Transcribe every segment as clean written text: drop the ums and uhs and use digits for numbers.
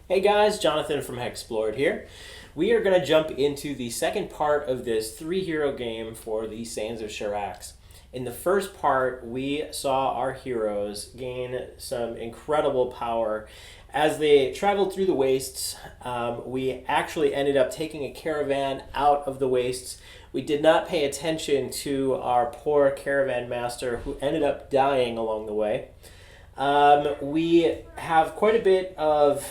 Hey guys, Jonathan from HEXplorers here. We are going to jump into the second part of this three-hero game for the Sands of Shurax. In the first part, we saw our heroes gain some incredible power. As they traveled through the wastes, we actually ended up taking a caravan out of the wastes. We did not pay attention to our poor caravan master who ended up dying along the way. We have quite a bit of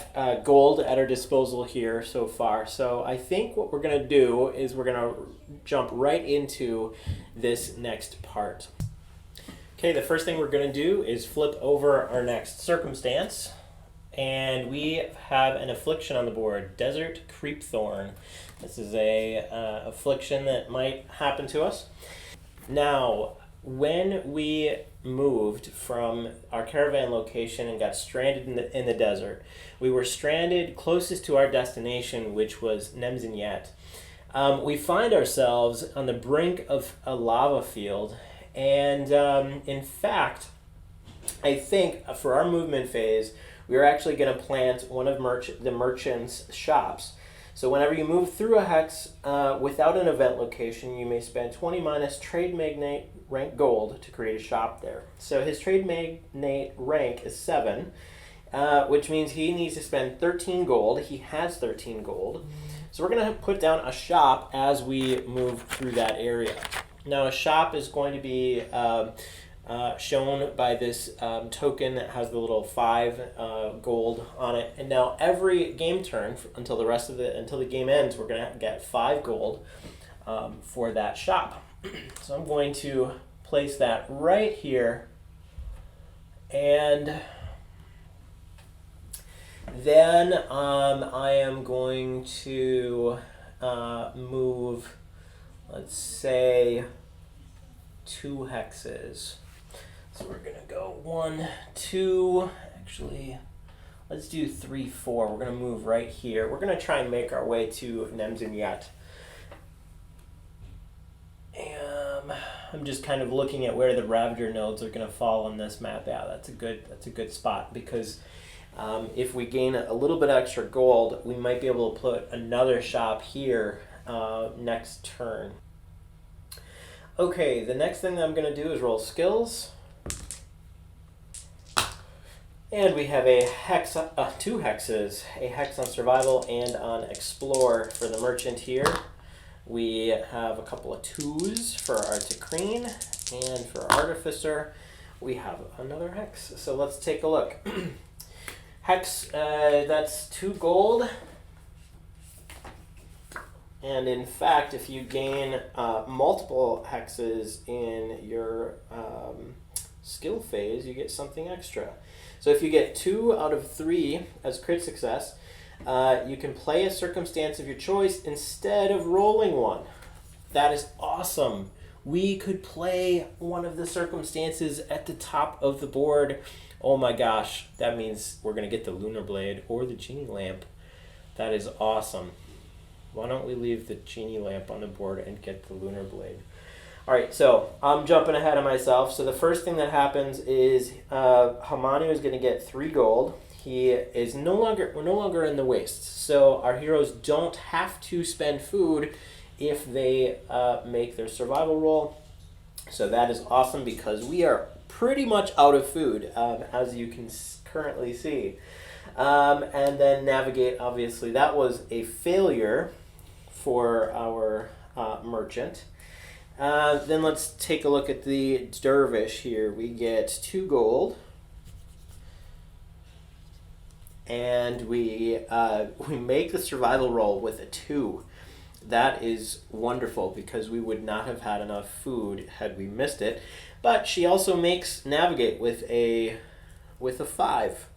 gold at our disposal here so far, so I think what we're going to do is we're going to jump right into this next part. Okay, the first thing we're going to do is flip over our next circumstance, and we have an affliction on the board, Desert Creepthorn. This is a affliction that might happen to us. Now, when we moved from our caravan location and got stranded in the desert, we were stranded closest to our destination, which was Nemzinyet. We find ourselves on the brink of a lava field, and in fact, I think for our movement phase, we are actually going to plant one of the merchant's shops. So whenever you move through a hex without an event location, you may spend 20 minus trade magnate rank gold to create a shop there. So his trade magnate rank is 7, which means he needs to spend 13 gold. He has 13 gold. So we're going to put down a shop as we move through that area. Now a shop is going to be shown by this token that has the little 5 gold on it. And now every game turn until the game ends, we're going to get 5 gold for that shop. So I'm going to place that right here, and then I am going to move, let's say, 2 hexes. So we're going to go 1, 2, actually, let's do 3, 4. We're going to move right here. We're going to try and make our way to Nemzinyet. I'm just kind of looking at where the Ravager nodes are going to fall on this map. Yeah, that's a good spot, because if we gain a little bit extra gold, we might be able to put another shop here next turn. Okay, the next thing that I'm going to do is roll skills. And we have a hex, 2 hexes, a hex on survival and on explore for the merchant here. We have a couple of 2s for our Takreen, and for Artificer, we have another hex. So let's take a look. Hex, that's 2 gold. And in fact, if you gain multiple hexes in your skill phase, you get something extra. So if you get 2 out of 3 as crit success, you can play a circumstance of your choice instead of rolling one. That is awesome. We could play one of the circumstances at the top of the board. Oh my gosh, that means we're going to get the Lunar Blade or the Genie Lamp. That is awesome. Why don't we leave the Genie Lamp on the board and get the Lunar Blade? Alright, so I'm jumping ahead of myself. So the first thing that happens is Hamanu is going to get 3 gold. We're no longer in the wastes, so our heroes don't have to spend food if they make their survival roll. So that is awesome, because we are pretty much out of food, as you can currently see. And then navigate, obviously, that was a failure for our merchant. Then let's take a look at the Dervish here. We get 2 gold. And we make the survival roll with a 2. That is wonderful, because we would not have had enough food had we missed it. But she also makes navigate with a 5.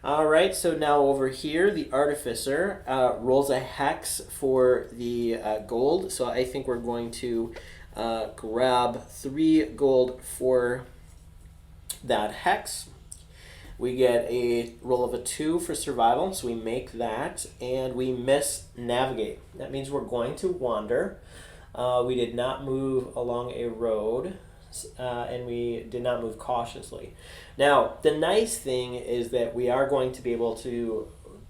All right, so now over here, the Artificer rolls a hex for the gold. So I think we're going to grab 3 gold for that hex. We get a roll of a 2 for survival, so we make that, and we miss navigate. That means we're going to wander. We did not move along a road, and we did not move cautiously. Now, the nice thing is that we are going to be able to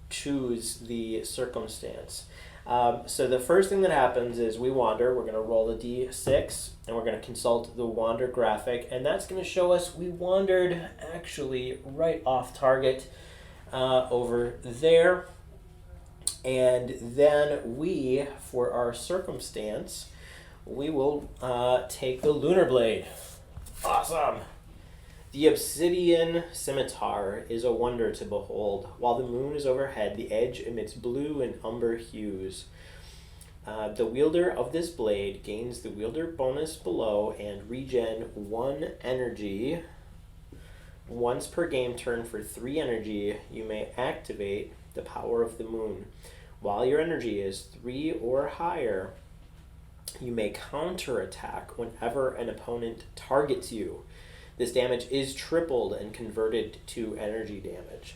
choose the circumstance. So the first thing that happens is we wander. We're going to roll a d6, and we're going to consult the wander graphic, and that's going to show us we wandered actually right off target over there. And then we, for our circumstance, we will take the Lunar Blade. Awesome! The obsidian scimitar is a wonder to behold. While the moon is overhead, the edge emits blue and umber hues. The wielder of this blade gains the wielder bonus below and regen 1 energy. Once per game turn for 3 energy, you may activate the power of the moon. While your energy is 3 or higher, you may counterattack whenever an opponent targets you. This damage is tripled and converted to energy damage.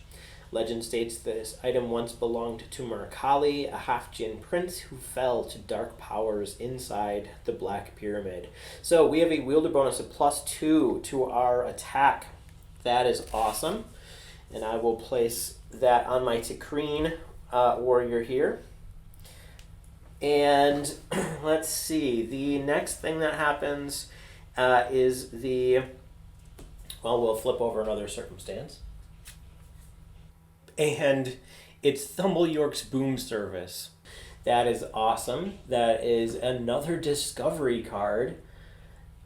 Legend states this item once belonged to Murakali, a half-Jinn prince who fell to dark powers inside the Black Pyramid. So we have a wielder bonus of +2 to our attack. That is awesome. And I will place that on my Tikreen warrior here. And let's see, the next thing that happens is the... Well, we'll flip over another circumstance. And it's Thumble York's Boom Service. That is awesome. That is another discovery card.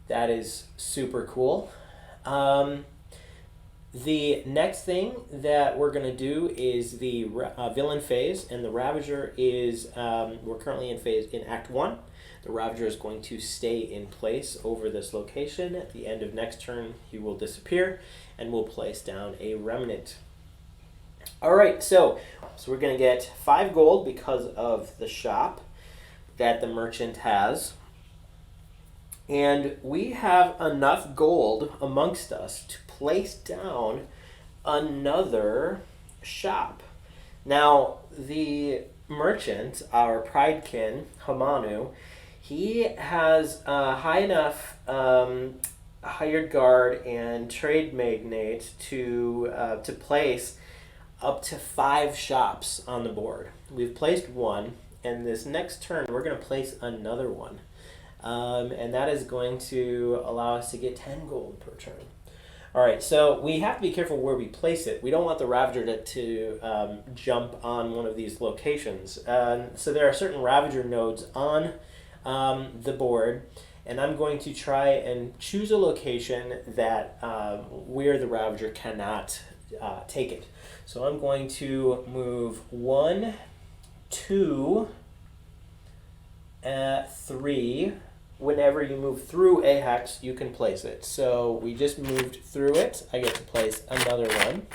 That is super cool. The next thing that we're going to do is the villain phase, and the Ravager is, we're currently in Act 1. The Ravager is going to stay in place over this location. At the end of next turn, he will disappear, and we'll place down a remnant. All right, so we're going to get 5 gold because of the shop that the merchant has. And we have enough gold amongst us to place down another shop. Now, the merchant, our pridekin, Hamanu, he has high enough hired guard and trade magnate to place up to 5 shops on the board. We've placed 1, and this next turn we're going to place another one. And that is going to allow us to get 10 gold per turn. All right, so we have to be careful where we place it. We don't want the Ravager to jump on one of these locations. So there are certain Ravager nodes on the board, and I'm going to try and choose a location that where the Ravager cannot take it. So I'm going to move 1, 2, 3. Whenever you move through a hex, you can place it. So we just moved through it. I get to place another one.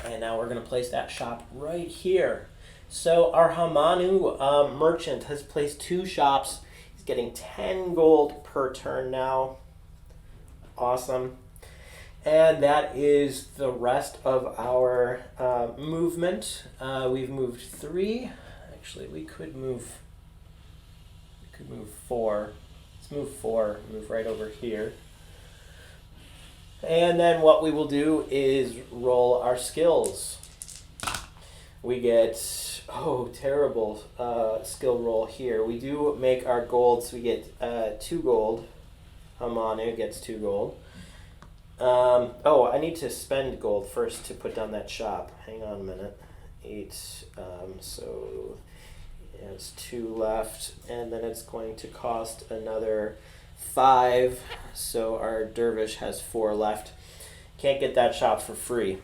And now we're going to place that shop right here. So our Hamanu merchant has placed 2 shops. He's getting 10 gold per turn now. Awesome. And that is the rest of our movement. We've moved 3. Actually, we could move 4. Let's move 4, move right over here. And then what we will do is roll our skills. We get, terrible skill roll here. We do make our gold, so we get 2 gold. Hamanu gets 2 gold. I need to spend gold first to put down that shop. Hang on a minute. 8, so... It's 2 left, and then it's going to cost another 5, so our Dervish has 4 left. Can't get that shop for free.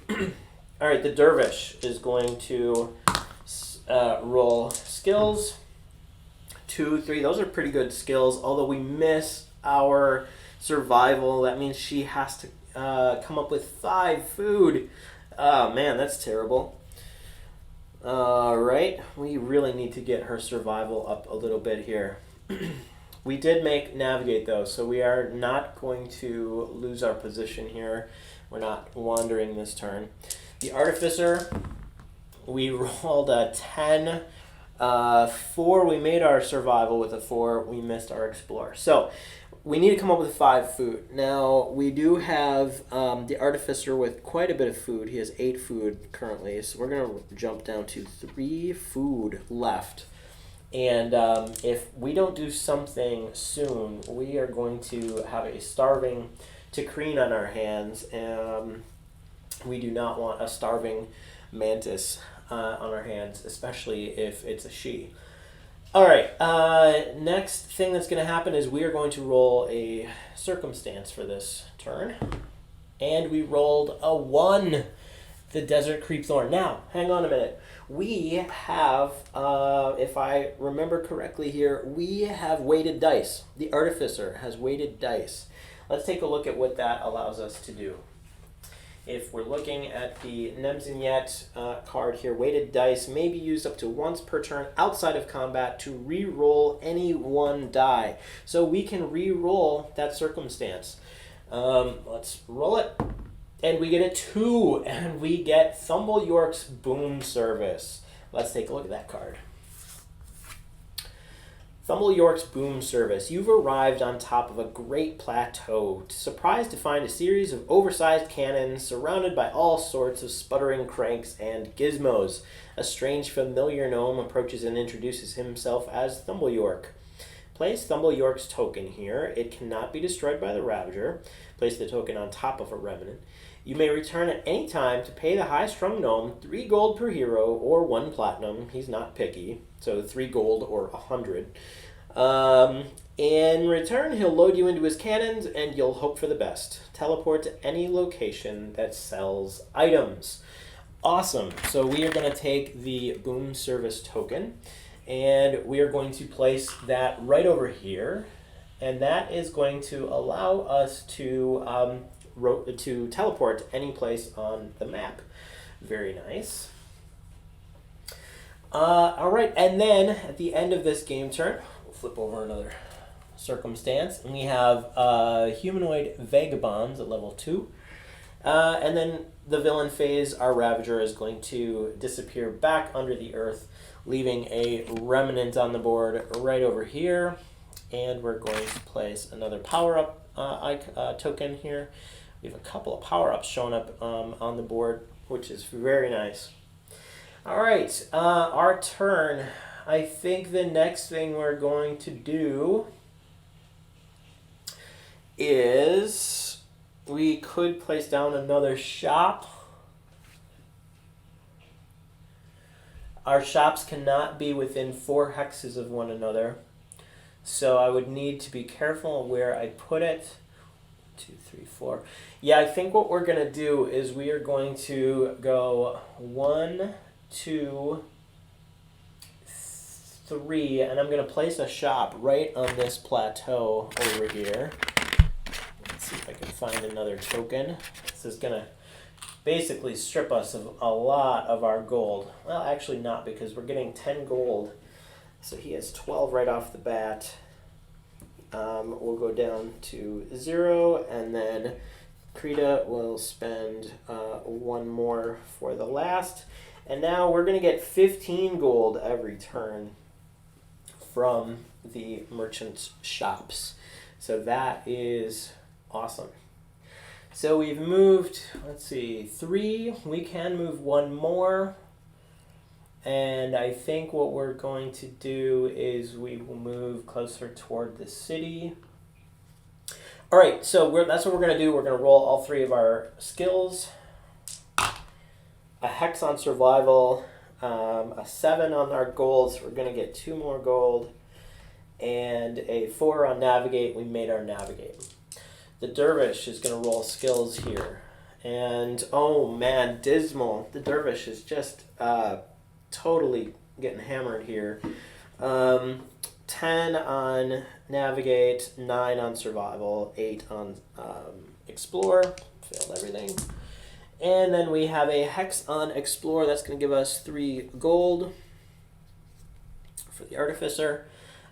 All right, the Dervish is going to roll skills. 2, 3, those are pretty good skills, although we miss our survival. That means she has to come up with 5 food. Oh, man, that's terrible. Alright, we really need to get her survival up a little bit here. We did make navigate though, so we are not going to lose our position here. We're not wandering this turn. The Artificer, we rolled a 10. 4, we made our survival with a 4, we missed our Explorer. So, we need to come up with 5 food. Now, we do have the Artificer with quite a bit of food. He has 8 food currently, so we're going to jump down to 3 food left. And if we don't do something soon, we are going to have a starving Takreen on our hands. We do not want a starving mantis on our hands, especially if it's a she. All right, next thing that's going to happen is we are going to roll a circumstance for this turn. And we rolled a 1, the Desert Creepthorn. Now, hang on a minute. We have, if I remember correctly here, we have weighted dice. The Artificer has weighted dice. Let's take a look at what that allows us to do. If we're looking at the Nemzinyet card here, weighted dice may be used up to once per turn outside of combat to re-roll any 1 die. So we can re-roll that circumstance. Let's roll it. And we get a 2, and we get Thumble York's Boom Service. Let's take a look at that card. Thumble York's Boom Service. You've arrived on top of a great plateau, surprised to find a series of oversized cannons surrounded by all sorts of sputtering cranks and gizmos. A strange familiar gnome approaches and introduces himself as Thumble York. Place Thumble York's token here. It cannot be destroyed by the Ravager. Place the token on top of a remnant. You may return at any time to pay the high-strung gnome 3 gold per hero or 1 platinum. He's not picky, so 3 gold or 100. In return, he'll load you into his cannons, and you'll hope for the best. Teleport to any location that sells items. Awesome. So we are going to take the Boom Service token, and we are going to place that right over here, and that is going to allow us to teleport to any place on the map. Very nice. All right, and then at the end of this game turn, we'll flip over another circumstance, and we have humanoid vagabonds at level 2. And then the villain phase, our Ravager is going to disappear back under the earth, leaving a remnant on the board right over here. And we're going to place another power-up token here. We have a couple of power-ups showing up on the board, which is very nice. All right, our turn. I think the next thing we're going to do is we could place down another shop. Our shops cannot be within 4 hexes of one another, so I would need to be careful where I put it. 2, 3, 4. Yeah, I think what we're going to do is we are going to go 1, 2, 3, and I'm going to place a shop right on this plateau over here. Let's see if I can find another token. This is going to basically strip us of a lot of our gold. Well, actually not, because we're getting 10 gold. So he has 12 right off the bat. We'll go down to 0, and then Krita will spend 1 more for the last. And now we're going to get 15 gold every turn from the merchant's shops. So that is awesome. So we've moved, let's see, 3. We can move 1 more. And I think what we're going to do is we will move closer toward the city. All right, so that's what we're going to do. We're going to roll all 3 of our skills. A hex on survival, a 7 on our gold, so we're going to get 2 more gold, and a 4 on navigate. We made our navigate. The Dervish is going to roll skills here. And, oh man, dismal. The Dervish is just totally getting hammered here. 10 on navigate, 9 on survival, 8 on explore. Failed everything. And then we have a hex on explore. That's going to give us 3 gold for the Artificer.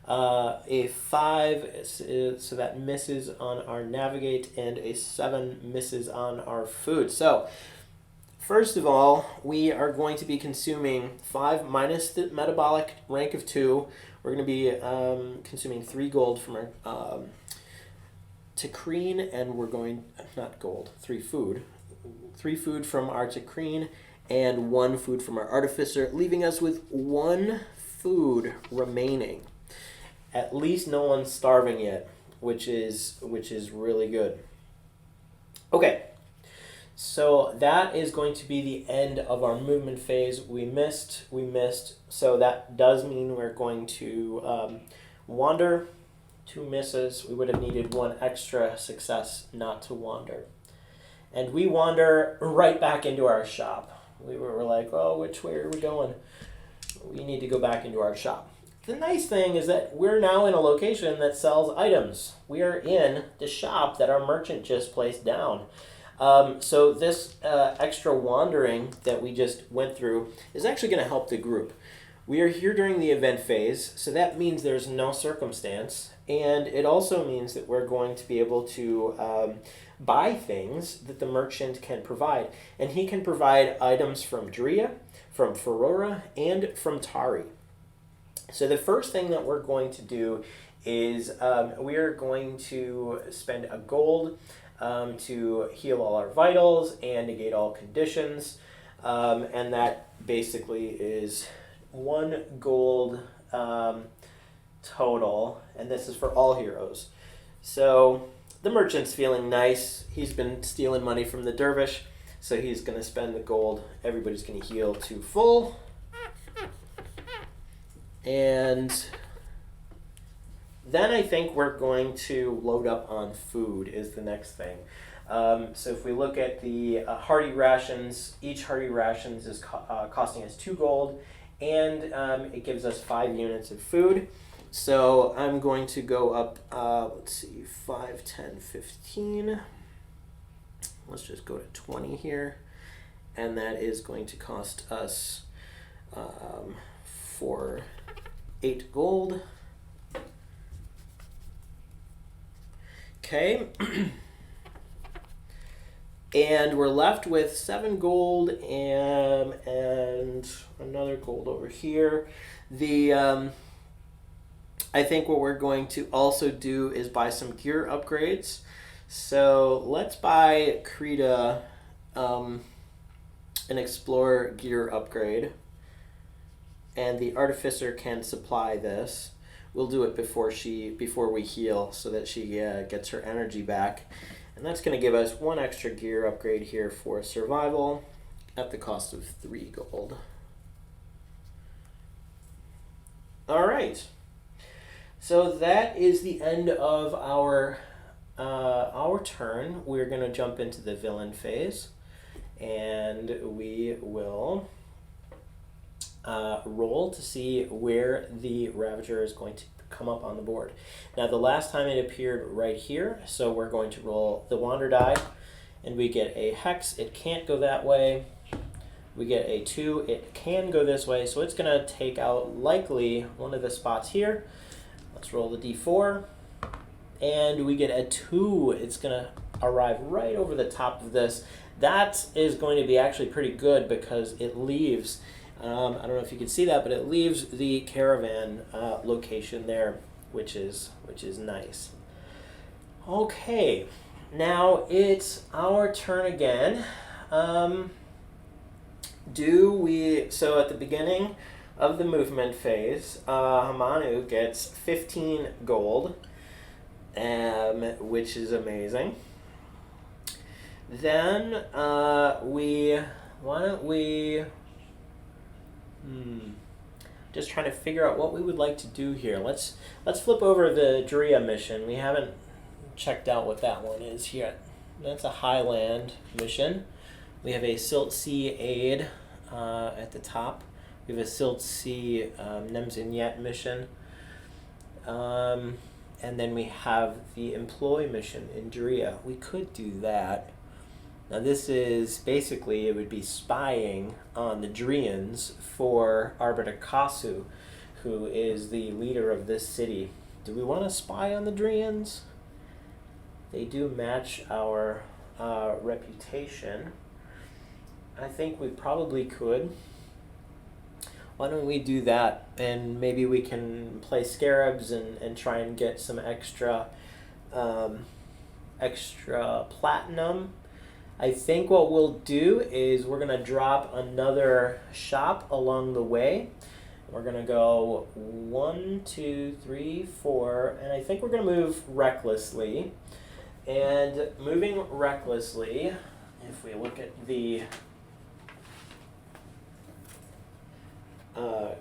A 5, so that misses on our navigate, and a 7 misses on our food. So, first of all, we are going to be consuming 5 minus the metabolic rank of 2. We're going to be consuming 3 gold from our Takreen, and we're going, not gold, 3 food. 3 food from our Takreen and 1 food from our Artificer, leaving us with 1 food remaining. At least no one's starving yet, which is really good. Okay, so that is going to be the end of our movement phase. We missed. So that does mean we're going to wander. 2 misses. We would have needed 1 extra success not to wander. And we wander right back into our shop. We were like, oh, which way are we going? We need to go back into our shop. The nice thing is that we're now in a location that sells items. We are in the shop that our merchant just placed down. So this extra wandering that we just went through is actually going to help the group. We are here during the event phase, so that means there's no circumstance, and it also means that we're going to be able to buy things that the merchant can provide. And he can provide items from Drea, from Ferora, and from Tari. So the first thing that we're going to do is we are going to spend a gold to heal all our vitals and negate all conditions. And that basically is 1 gold total, and this is for all heroes. So the merchant's feeling nice. He's been stealing money from the Dervish, so he's going to spend the gold. Everybody's going to heal to full. And then I think we're going to load up on food is the next thing. So if we look at the Hearty Rations, each Hearty Rations is costing us 2 gold, and it gives us 5 units of food. So I'm going to go up, let's see, 5, 10, 15. Let's just go to 20 here. And that is going to cost us for 8 gold. Okay. And we're left with 7 gold and another gold over here. I think what we're going to also do is buy some gear upgrades. So let's buy Krita an Explorer gear upgrade. And the Artificer can supply this. We'll do it before we heal so that she gets her energy back. And that's going to give us 1 extra gear upgrade here for survival at the cost of 3 gold. All right. So that is the end of our turn. We're going to jump into the villain phase, and we will roll to see where the Ravager is going to come up on the board. Now the last time it appeared right here, so we're going to roll the Wander die, and we get a Hex. It can't go that way. We get a 2. It can go this way, so it's going to take out likely one of the spots here. Let's roll the d4, and we get a 2. It's going to arrive right over the top of this. That is going to be actually pretty good because it leaves, I don't know if you can see that, but it leaves the caravan location there, which is nice. Okay, now it's our turn again. So at the beginning of the movement phase, Hamanu gets 15 gold, which is amazing. Then just trying to figure out what we would like to do here. Let's flip over the Drea mission. We haven't checked out what that one is yet. That's a Highland mission. We have a Silt Sea aid at the top. We have a Silt Sea Nemzinyet mission. And then we have the Employ mission in Drea. We could do that. Now this is basically, it would be spying on the Dreans for Arbiter Kasu, who is the leader of this city. Do we want to spy on the Dreans? They do match our reputation. I think we probably could. Why don't we do that? And maybe we can play Scarabs and try and get some extra extra platinum. I think what we'll do is we're going to drop another shop along the way. We're going to go 1, 2, 3, 4, and I think we're going to move recklessly. And moving recklessly, if we look at the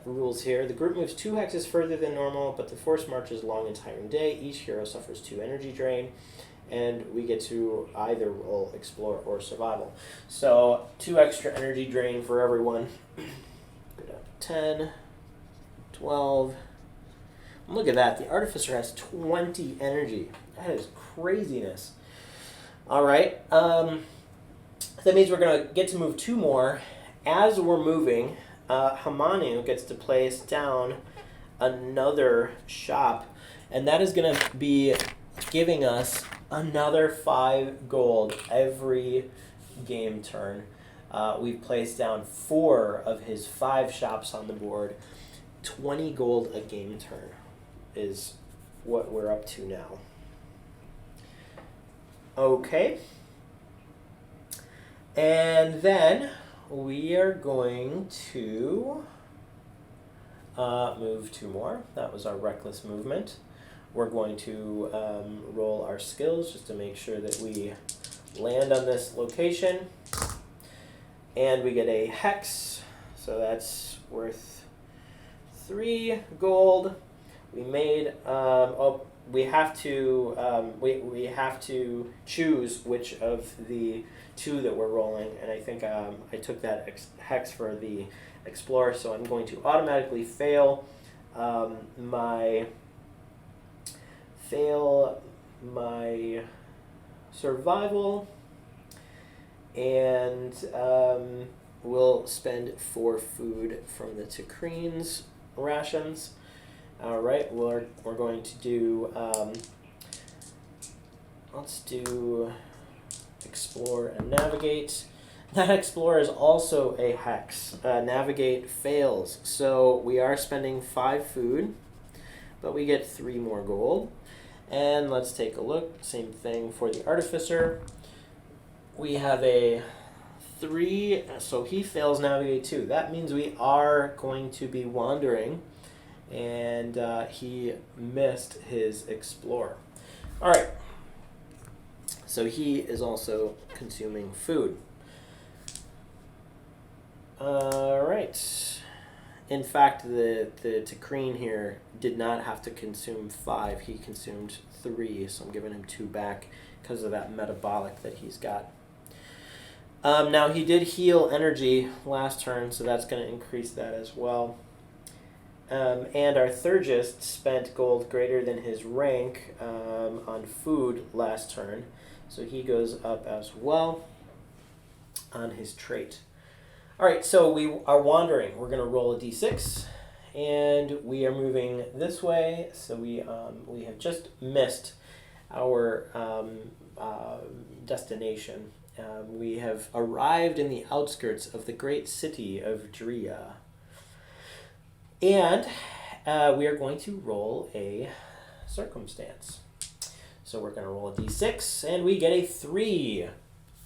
rules here, the group moves 2 hexes further than normal, but the force marches long and tiring day. Each hero suffers 2 energy drain, and we get to either roll Explore or Survival. So 2 extra energy drain for everyone. Go down to 10, 12. Look at that. The Artificer has 20 energy. That is craziness. All right. That means we're going to get to move 2 more. As we're moving, Hamanu gets to place down another shop, and that is going to be giving us another 5 gold every game turn. We've placed down 4 of his 5 shops on the board. 20 gold a game turn is what we're up to now. Okay. And then we are going to move 2 more. That was our reckless movement. We're going to roll our skills just to make sure that we land on this location. And we get a hex, so that's worth 3 gold. We made we have to choose which of the 2 that we're rolling, and I think I took that hex for the Explorer, so I'm going to automatically fail my survival, and we'll spend 4 food from the Takreen's rations. All right, we're going to do let's do Explore and Navigate. That Explorer is also a hex. Navigate fails, so we are spending 5 food, but we get 3 more gold. And let's take a look. Same thing for the Artificer. We have a 3, so he fails Navigate too. That means we are going to be wandering, and he missed his Explore. All right. So he is also consuming food. All right. In fact, the Takreen here did not have to consume 5. He consumed 3, so I'm giving him 2 back because of that metabolic that he's got. Now, he did heal energy last turn, so that's going to increase that as well. And our Thurgist spent gold greater than his rank on food last turn, so he goes up as well on his trait. All right, so we are wandering. We're going to roll a d6, and we are moving this way. So we have just missed our destination. We have arrived in the outskirts of the great city of Dria. And we are going to roll a circumstance. So we're going to roll a d6, and we get a 3.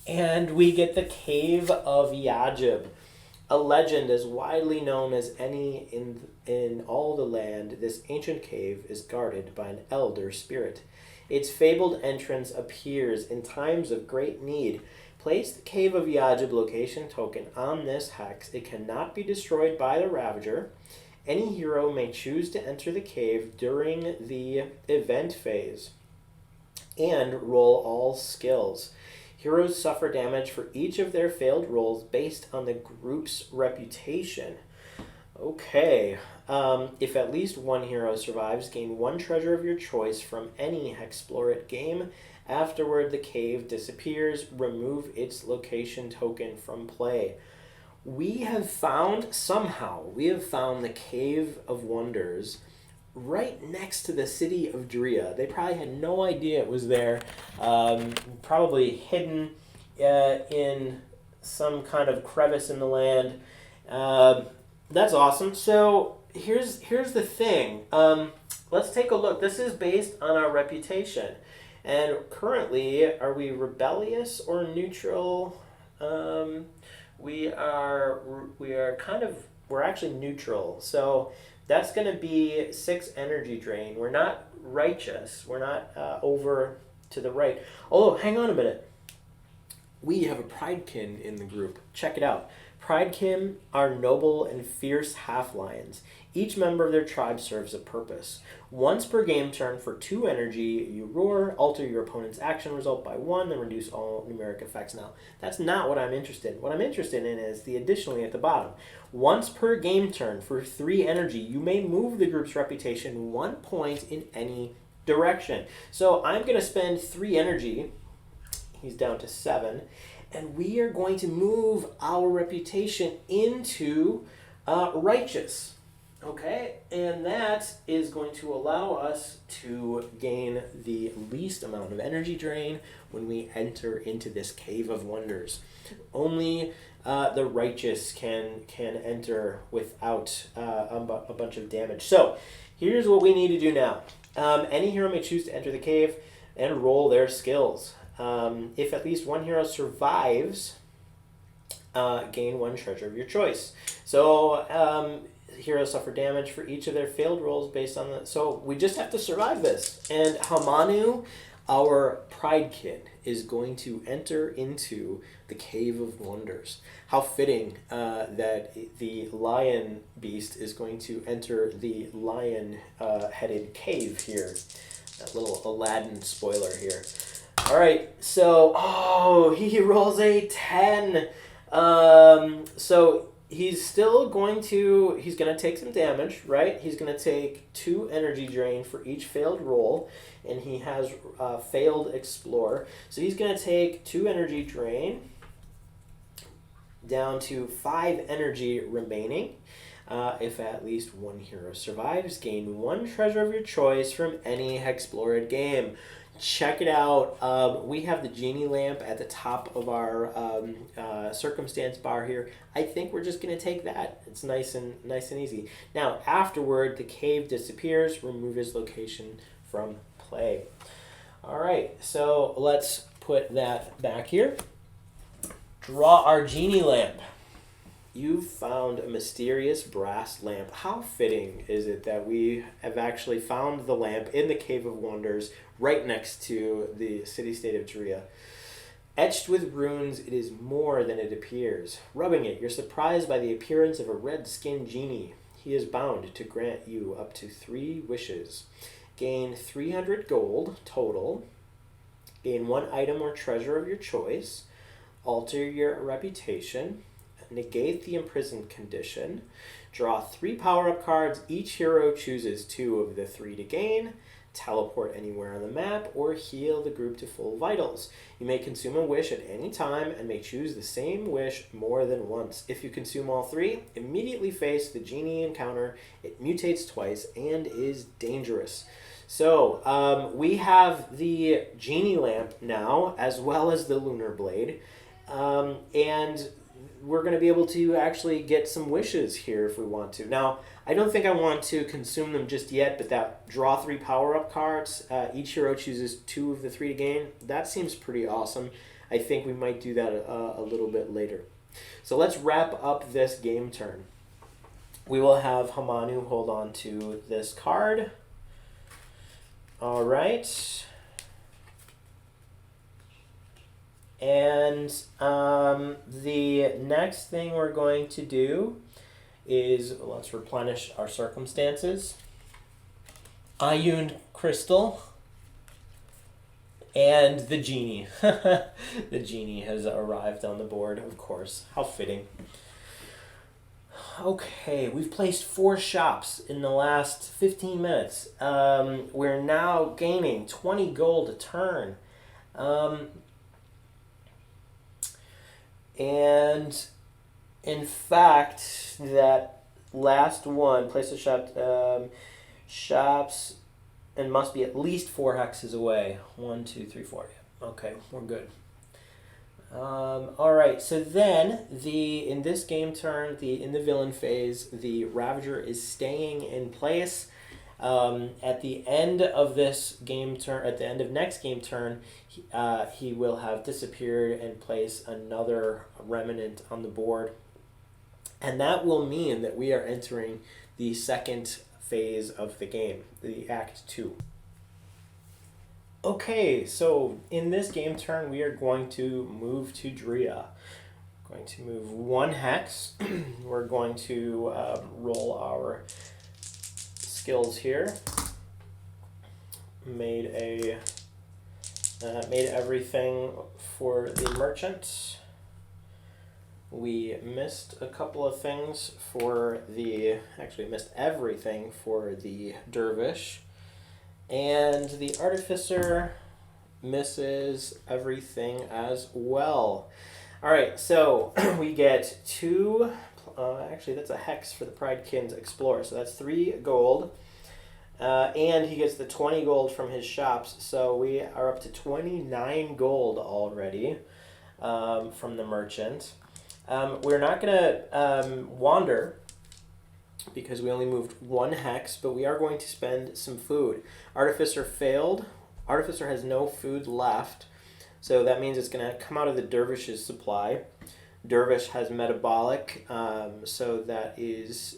And we get the Cave of Yajib, a legend as widely known as any in all the land. This ancient cave is guarded by an elder spirit. Its fabled entrance appears in times of great need. Place the Cave of Yajib location token on this hex. It cannot be destroyed by the Ravager. Any hero may choose to enter the cave during the event phase and roll all skills. Heroes suffer damage for each of their failed rolls based on the group's reputation. Okay. If at least 1 hero survives, gain 1 treasure of your choice from any HEXplore game. Afterward, the cave disappears. Remove its location token from play. We have found the Cave of Wonders right next to the city of Dria. They probably had no idea it was there. Probably hidden in some kind of crevice in the land. That's awesome. So here's the thing. Let's take a look. This is based on our reputation. And currently, are we rebellious or neutral? We're actually neutral. So that's going to be 6 energy drain. We're not righteous. We're not over to the right. Oh, hang on a minute. We have a Pridekin in the group. Check it out. Pridekin are noble and fierce half-lions. Each member of their tribe serves a purpose. Once per game turn, for 2 energy, you roar, alter your opponent's action result by 1, then reduce all numeric effects. Now, that's not what I'm interested in. What I'm interested in is the additionally at the bottom. Once per game turn, for 3 energy, you may move the group's reputation 1 point in any direction. So I'm going to spend 3 energy. He's down to 7. And we are going to move our reputation into righteous. Okay, and that is going to allow us to gain the least amount of energy drain when we enter into this Cave of Wonders. Only the righteous can enter without a bunch of damage. So here's what we need to do now. Any hero may choose to enter the cave and roll their skills. If at least 1 hero survives, gain 1 treasure of your choice. So heroes suffer damage for each of their failed rolls based on the... So we just have to survive this. And Hamanu, our Pridekin, is going to enter into the Cave of Wonders. How fitting that the lion beast is going to enter the lion-headed cave here. That little Aladdin spoiler here. All right, so, he rolls a 10. So he's going to take some damage, right? He's going to take 2 energy drain for each failed roll, and he has failed explore. So he's going to take 2 energy drain down to 5 energy remaining. If at least 1 hero survives, gain 1 treasure of your choice from any HEXplorers game. Check it out. We have the genie lamp at the top of our circumstance bar here. I think we're just going to take that. It's nice and easy. Now, afterward, the cave disappears. Remove his location from play. All right, so let's put that back here. Draw our genie lamp. You've found a mysterious brass lamp. How fitting is it that we have actually found the lamp in the Cave of Wonders right next to the city-state of Turia. Etched with runes, it is more than it appears. Rubbing it, you're surprised by the appearance of a red-skinned genie. He is bound to grant you up to 3 wishes. Gain 300 gold total. Gain 1 item or treasure of your choice. Alter your reputation. Negate the imprisoned condition. Draw 3 power-up cards. Each hero chooses 2 of the 3 to gain. Teleport anywhere on the map, or heal the group to full vitals. You may consume a wish at any time and may choose the same wish more than once. If you consume all 3, immediately face the genie encounter. It mutates twice and is dangerous. So we have the genie lamp now, as well as the Lunar Blade. And we're going to be able to actually get some wishes here if we want to. Now, I don't think I want to consume them just yet, but that draw 3 power-up cards, each hero chooses 2 of the 3 to gain. That seems pretty awesome. I think we might do that a little bit later. So let's wrap up this game turn. We will have Hamanu hold on to this card. All right. And the next thing we're going to do is, let's replenish our circumstances. Ioun Crystal and the genie. The genie has arrived on the board, of course. How fitting. Okay, we've placed 4 shops in the last 15 minutes. We're now gaining 20 gold a turn. And in fact, that last one, place a shop, shops, and must be at least 4 hexes away. 1, 2, 3, 4. Yeah. Okay, we're good. All right. So then, in this game turn, in the villain phase, the Ravager is staying in place. At the end of this game turn, at the end of next game turn, he will have disappeared and place another remnant on the board. And that will mean that we are entering the second phase of the game, the Act 2. Okay, so in this game turn, we are going to move to Drea. We're going to move 1 hex. We're going to roll our skills here. Made everything for the merchant. We missed a couple of things for missed everything for the Dervish. And the Artificer misses everything as well. All right, so we get 2, actually that's a hex for the Pridekins Explorer, so that's 3 gold. And he gets the 20 gold from his shops, so we are up to 29 gold already from the merchant. We're not going to wander because we only moved 1 hex, but we are going to spend some food. Artificer failed. Artificer has no food left, so that means it's going to come out of the Dervish's supply. Dervish has Metabolic, so that is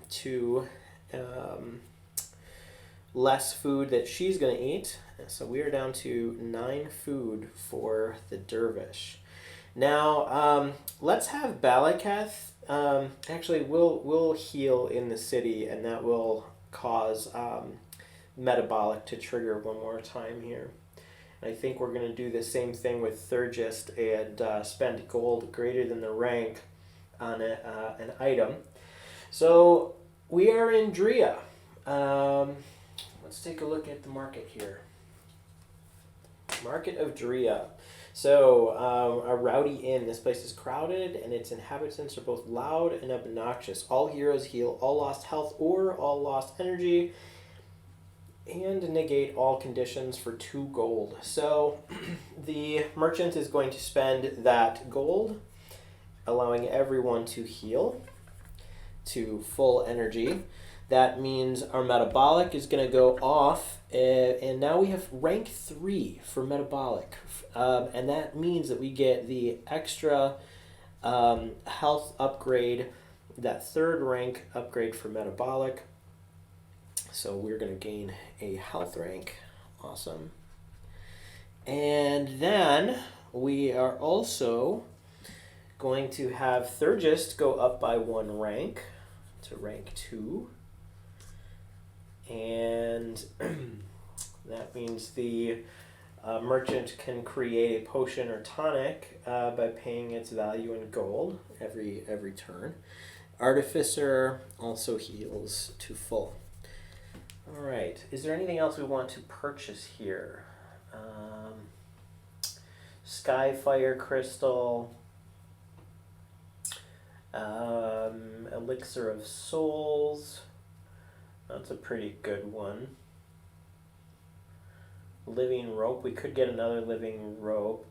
2 less food that she's going to eat. So we are down to 9 food for the Dervish. Now, let's have Balacath. Actually, we'll heal in the city, and that will cause Metabolic to trigger one more time here. And I think we're going to do the same thing with Thurgist and spend gold greater than the rank on an item. So we are in Drea. Let's take a look at the market here. Market of Drea. So, a rowdy inn. This place is crowded, and its inhabitants are both loud and obnoxious. All heroes heal all lost health or all lost energy, and negate all conditions for 2 gold. So, the merchant is going to spend that gold, allowing everyone to heal to full energy. That means our Metabolic is going to go off, and now we have rank 3 for Metabolic. And that means that we get the extra health upgrade, that 3rd rank upgrade for Metabolic. So we're going to gain a health rank. Awesome. And then we are also going to have Thurgist go up by 1 rank to rank 2. And that means the merchant can create a potion or tonic by paying its value in gold every turn. Artificer also heals to full. All right. Is there anything else we want to purchase here? Skyfire Crystal. Elixir of Souls. That's a pretty good one. Living Rope. We could get another Living Rope.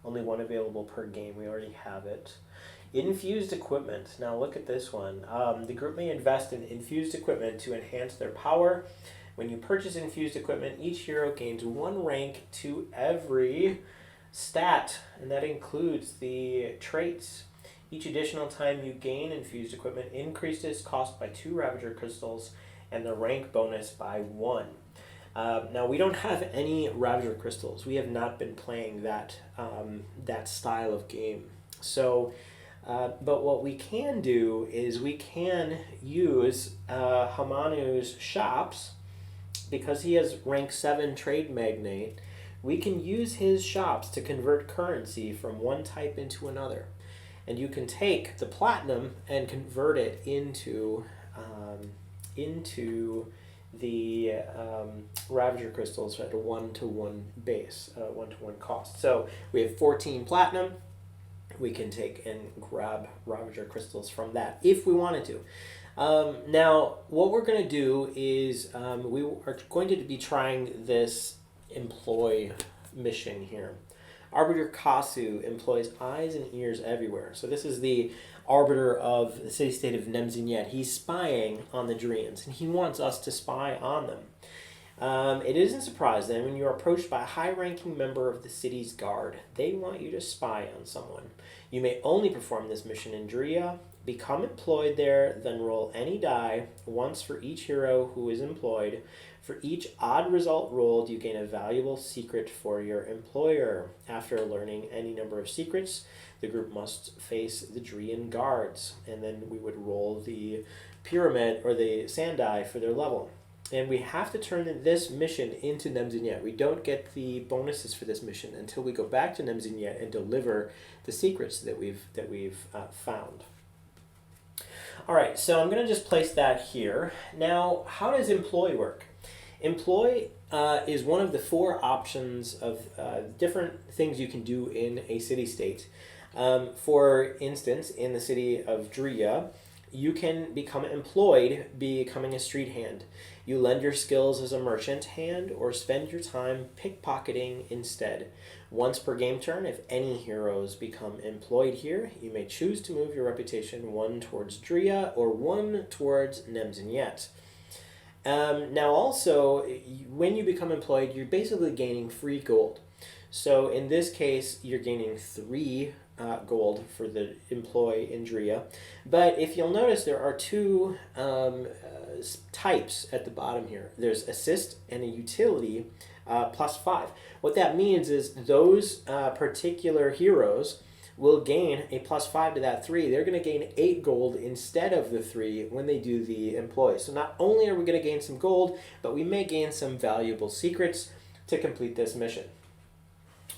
Only 1 available per game. We already have it. Infused Equipment. Now look at this one. The group may invest in infused equipment to enhance their power. When you purchase infused equipment, each hero gains 1 rank to every stat, and that includes the traits. Each additional time you gain infused equipment increases cost by 2 Ravager crystals and the rank bonus by 1. Now we don't have any Ravager crystals. We have not been playing that style of game. So, but what we can do is we can use Hamanu's shops, because he has rank 7 trade magnate. We can use his shops to convert currency from one type into another. And you can take the platinum and convert it into the Ravager crystals at a 1-to-1 base, 1-to-1 cost. So we have 14 platinum. We can take and grab Ravager crystals from that if we wanted to. Now, what we're going to do is we are going to be trying this employ mission here. Arbiter Kasu employs eyes and ears everywhere. So this is the arbiter of the city-state of Nemzinyet. He's spying on the Dreans, and he wants us to spy on them. It isn't surprising when you are approached by a high-ranking member of the city's guard. They want you to spy on someone. You may only perform this mission in Dria, become employed there, then roll any die, once for each hero who is employed. For each odd result rolled, you gain a valuable secret for your employer. After learning any number of secrets, the group must face the Drian guards, and then we would roll the pyramid or the sand die for their level. And we have to turn this mission into Nemzinyet. We don't get the bonuses for this mission until we go back to Nemzinyet and deliver the secrets that we've found. All right, so I'm going to just place that here. Now, how does employ work? Employ is one of the 4 options of different things you can do in a city-state. For instance, in the city of Dria, you can become employed, becoming a street hand. You lend your skills as a merchant hand or spend your time pickpocketing instead. Once per game turn, if any heroes become employed here, you may choose to move your reputation 1 towards Dria or 1 towards Nemzinyet. Now also, when you become employed, you're basically gaining free gold. So in this case, you're gaining 3 gold for the employee in Dria. But if you'll notice, there are 2 types at the bottom here. There's assist and a utility +5. What that means is those particular heroes will gain a +5 to that 3. They're going to gain 8 gold instead of the 3 when they do the employ. So not only are we going to gain some gold, but we may gain some valuable secrets to complete this mission.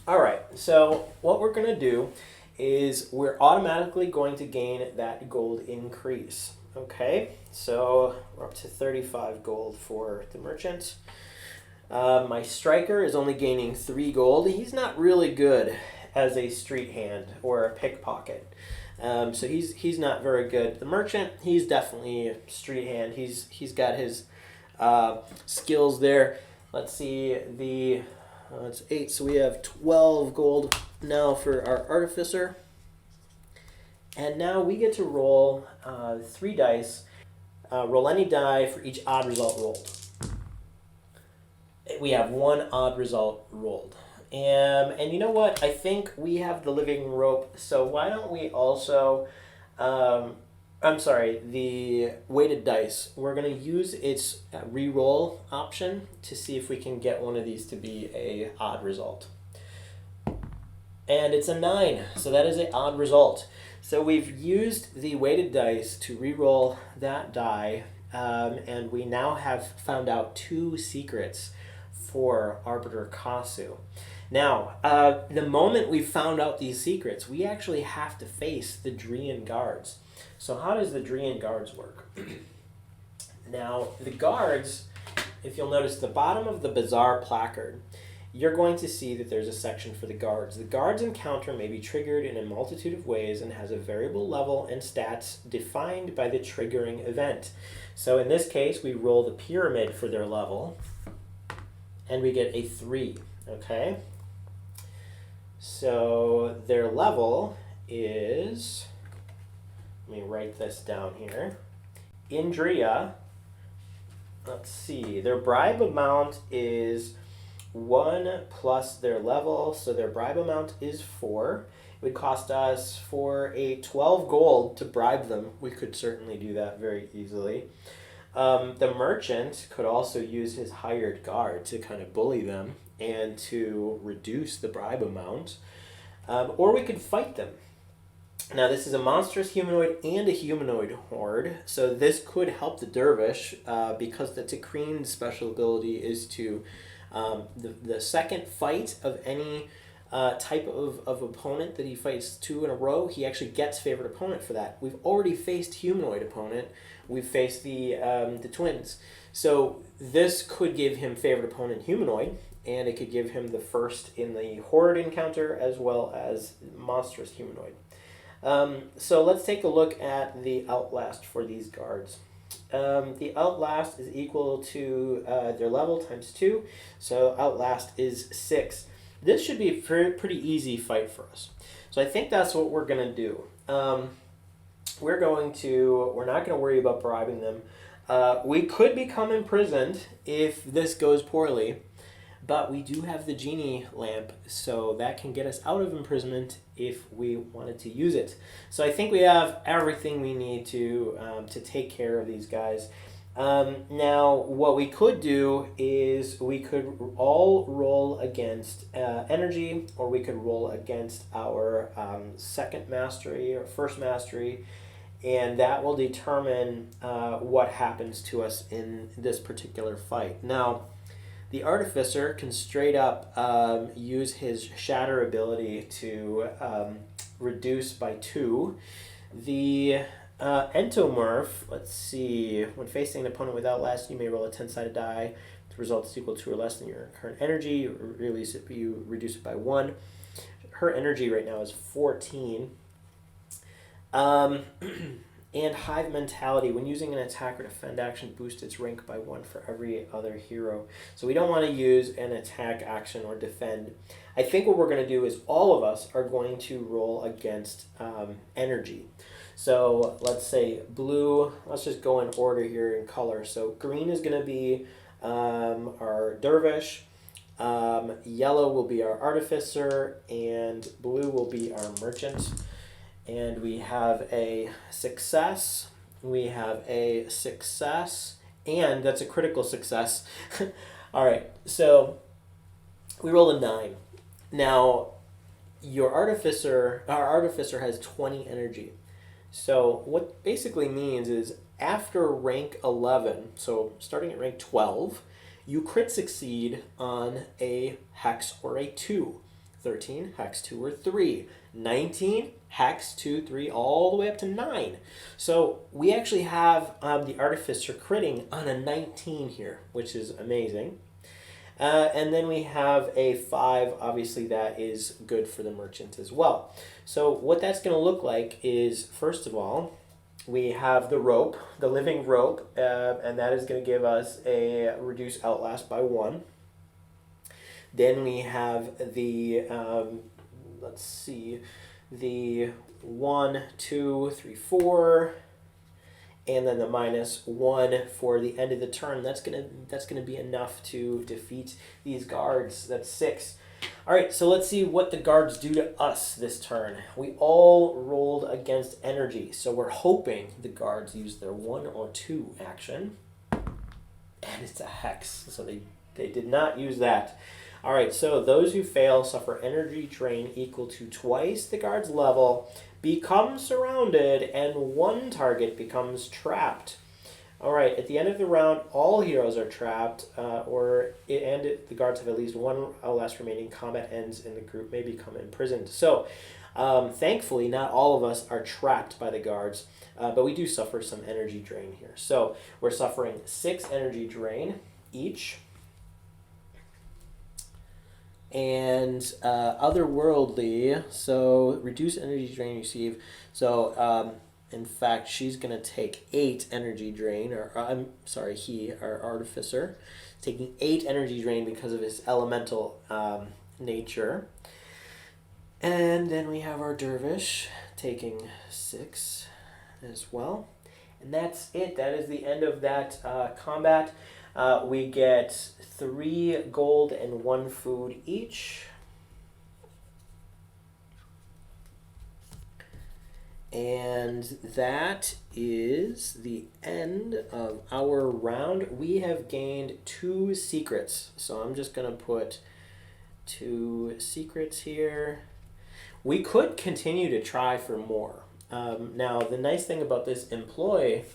All right, so what we're going to do is we're automatically going to gain that gold increase. Okay, so we're up to 35 gold for the merchant. My striker is only gaining 3 gold. He's not really good as a street hand or a pickpocket. So he's not very good. The merchant, he's definitely a street hand. He's got his skills there. Let's see, it's 8, so we have 12 gold now for our Artificer. And now we get to roll 3 dice. Roll any die for each odd result rolled. We have 1 odd result rolled. And you know what? I think we have the living rope, so why don't we also... the weighted dice. We're going to use its re-roll option to see if we can get one of these to be a odd result. And it's a 9, so that is an odd result. So we've used the weighted dice to re-roll that die, and we now have found out 2 secrets for Arbiter Kasu. Now, the moment we found out these secrets, we actually have to face the Drian guards. So how does the Drian guards work? Now, the guards, if you'll notice the bottom of the Bazaar placard, you're going to see that there's a section for the guards. The guards encounter may be triggered in a multitude of ways and has a variable level and stats defined by the triggering event. So in this case, we roll the pyramid for their level, and we get a 3, okay? So their level is, let me write this down here. In Dria, let's see, their bribe amount is 1 plus their level, so their bribe amount is 4. It would cost us for a 12 gold to bribe them. We could certainly do that very easily. The merchant could also use his hired guard to kind of bully them and to reduce the bribe amount. Or we could fight them. Now this is a monstrous humanoid and a humanoid horde, so this could help the Dervish because the Takrin's special ability is to the second fight of any type of opponent that he fights 2 in a row, he actually gets favored opponent for that. We've already faced humanoid opponent. We've faced the twins. So this could give him favored opponent humanoid, and it could give him the first in the horde encounter as well as monstrous humanoid. So let's take a look at the outlast for these guards. The outlast is equal to their level times 2, so outlast is 6. this should be a pretty easy fight for us. So I think that's what we're going to do. We're not going to worry about bribing them. We could become imprisoned if this goes poorly, but we do have the genie lamp, so that can get us out of imprisonment if we wanted to use it. So I think we have everything we need to take care of these guys. Now, what we could do is we could all roll against energy, or we could roll against our second mastery or first mastery, and that will determine what happens to us in this particular fight. Now, the Artificer can straight up use his Shatter ability to reduce by 2. The Entomorph, let's see, when facing an opponent without less, you may roll a 10-sided die. The result is equal to or less than your current energy. You reduce it by 1. Her energy right now is 14. And Hive Mentality, when using an attack or defend action, boost its rank by 1 for every other hero. So we don't want to use an attack action or defend. I think what we're going to do is all of us are going to roll against energy. So let's say blue, let's just go in order here in color. So green is going to be our Dervish, yellow will be our Artificer, and blue will be our Merchant. And we have a success, and that's a critical success. All right, so we roll a 9. Now, our Artificer has 20 energy. So what basically means is after rank 11, so starting at rank 12, you crit succeed on a hex or a 2. 13, hex 2 or 3. 19, hex 2, 3, all the way up to 9. So we actually have the Artificer critting on a 19 here, which is amazing. And then we have a 5, obviously that is good for the Merchant as well. So what that's going to look like is, first of all, we have the rope, the living rope, and that is going to give us a reduced outlast by 1. Then we have the, let's see, the 1, 2, 3, 4, and then the -1 for the end of the turn. That's gonna be enough to defeat these guards. That's 6. All right, so let's see what the guards do to us this turn. We all rolled against energy, so we're hoping the guards use their 1 or 2 action, and it's a hex, so they did not use that. All right, so those who fail suffer energy drain equal to twice the guard's level, become surrounded, and 1 target becomes trapped. All right, at the end of the round, all heroes are trapped, and the guards have at least 1 less remaining. Combat ends, and the group may become imprisoned. So, thankfully, not all of us are trapped by the guards, but we do suffer some energy drain here. So we're suffering 6 energy drain each. And Otherworldly, so reduce energy drain receive. So in fact, she's going to take 8 energy drain, or our Artificer, taking 8 energy drain because of his elemental nature. And then we have our Dervish taking 6 as well. And that's it. That is the end of that combat. We get 3 gold and 1 food each. And that is the end of our round. We have gained 2 secrets. So I'm just going to put 2 secrets here. We could continue to try for more. Now, the nice thing about this employ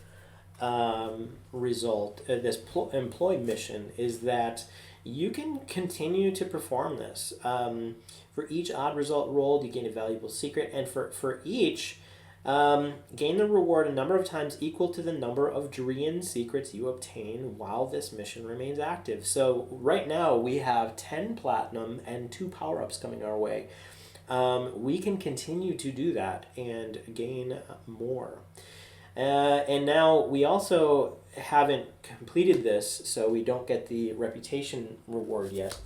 employ mission is that you can continue to perform this. For each odd result rolled, you gain a valuable secret, and for each, gain the reward a number of times equal to the number of Drian secrets you obtain while this mission remains active. So right now we have 10 platinum and 2 power-ups coming our way. We can continue to do that and gain more. And now we also haven't completed this, so we don't get the reputation reward yet.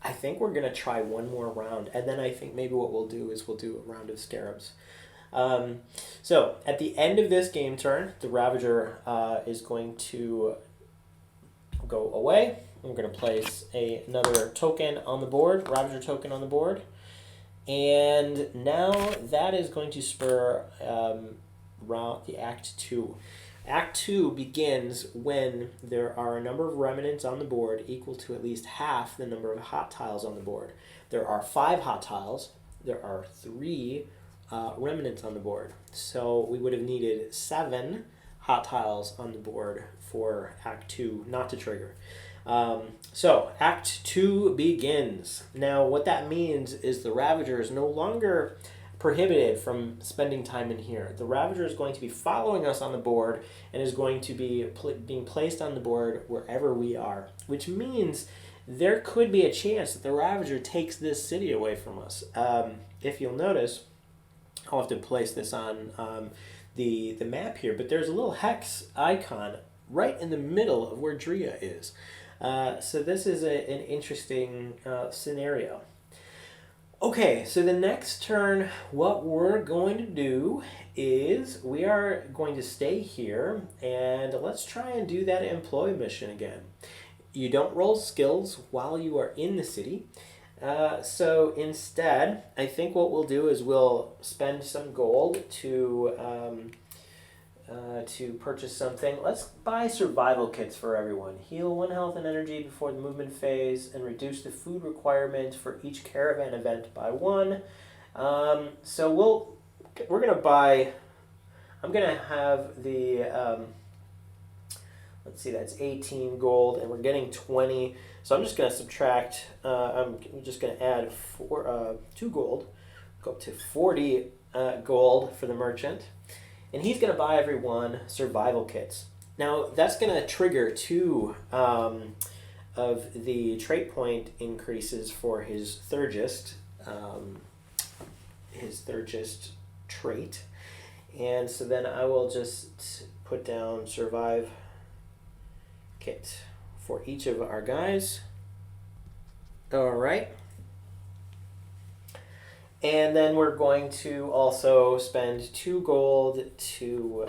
I think we're going to try one more round, and then I think maybe what we'll do is we'll do a round of Scarabs. So at the end of this game turn, the Ravager is going to go away. We're going to place another token on the board, Ravager token on the board. And now that is going to spur the Act 2. Act 2 begins when there are a number of remnants on the board equal to at least half the number of hot tiles on the board. There are 5 hot tiles. There are 3 remnants on the board. So we would have needed 7 hot tiles on the board for Act 2 not to trigger. So Act 2 begins. Now what that means is the Ravager is no longer prohibited from spending time in here. The Ravager is going to be following us on the board and is going to be being placed on the board wherever we are, which means there could be a chance that the Ravager takes this city away from us. If you'll notice, I'll have to place this on the map here, but there's a little hex icon right in the middle of where Drea is. So this is an interesting scenario. Okay, so the next turn, what we're going to do is we are going to stay here, and let's try and do that employ mission again. You don't roll skills while you are in the city. So instead, I think what we'll do is we'll spend some gold to purchase something. Let's buy survival kits for everyone. Heal 1 health and energy before the movement phase, and reduce the food requirement for each caravan event by 1. So we're gonna buy. I'm gonna have the. Let's see, that's 18 gold, and we're getting 20. So I'm just gonna subtract. I'm just gonna add 2 gold, go up to 40 gold for the merchant. And he's going to buy everyone survival kits. Now, that's going to trigger 2 of the trait point increases for his Thurgist trait. And so then I will just put down survive kit for each of our guys. All right. And then we're going to also spend 2 gold to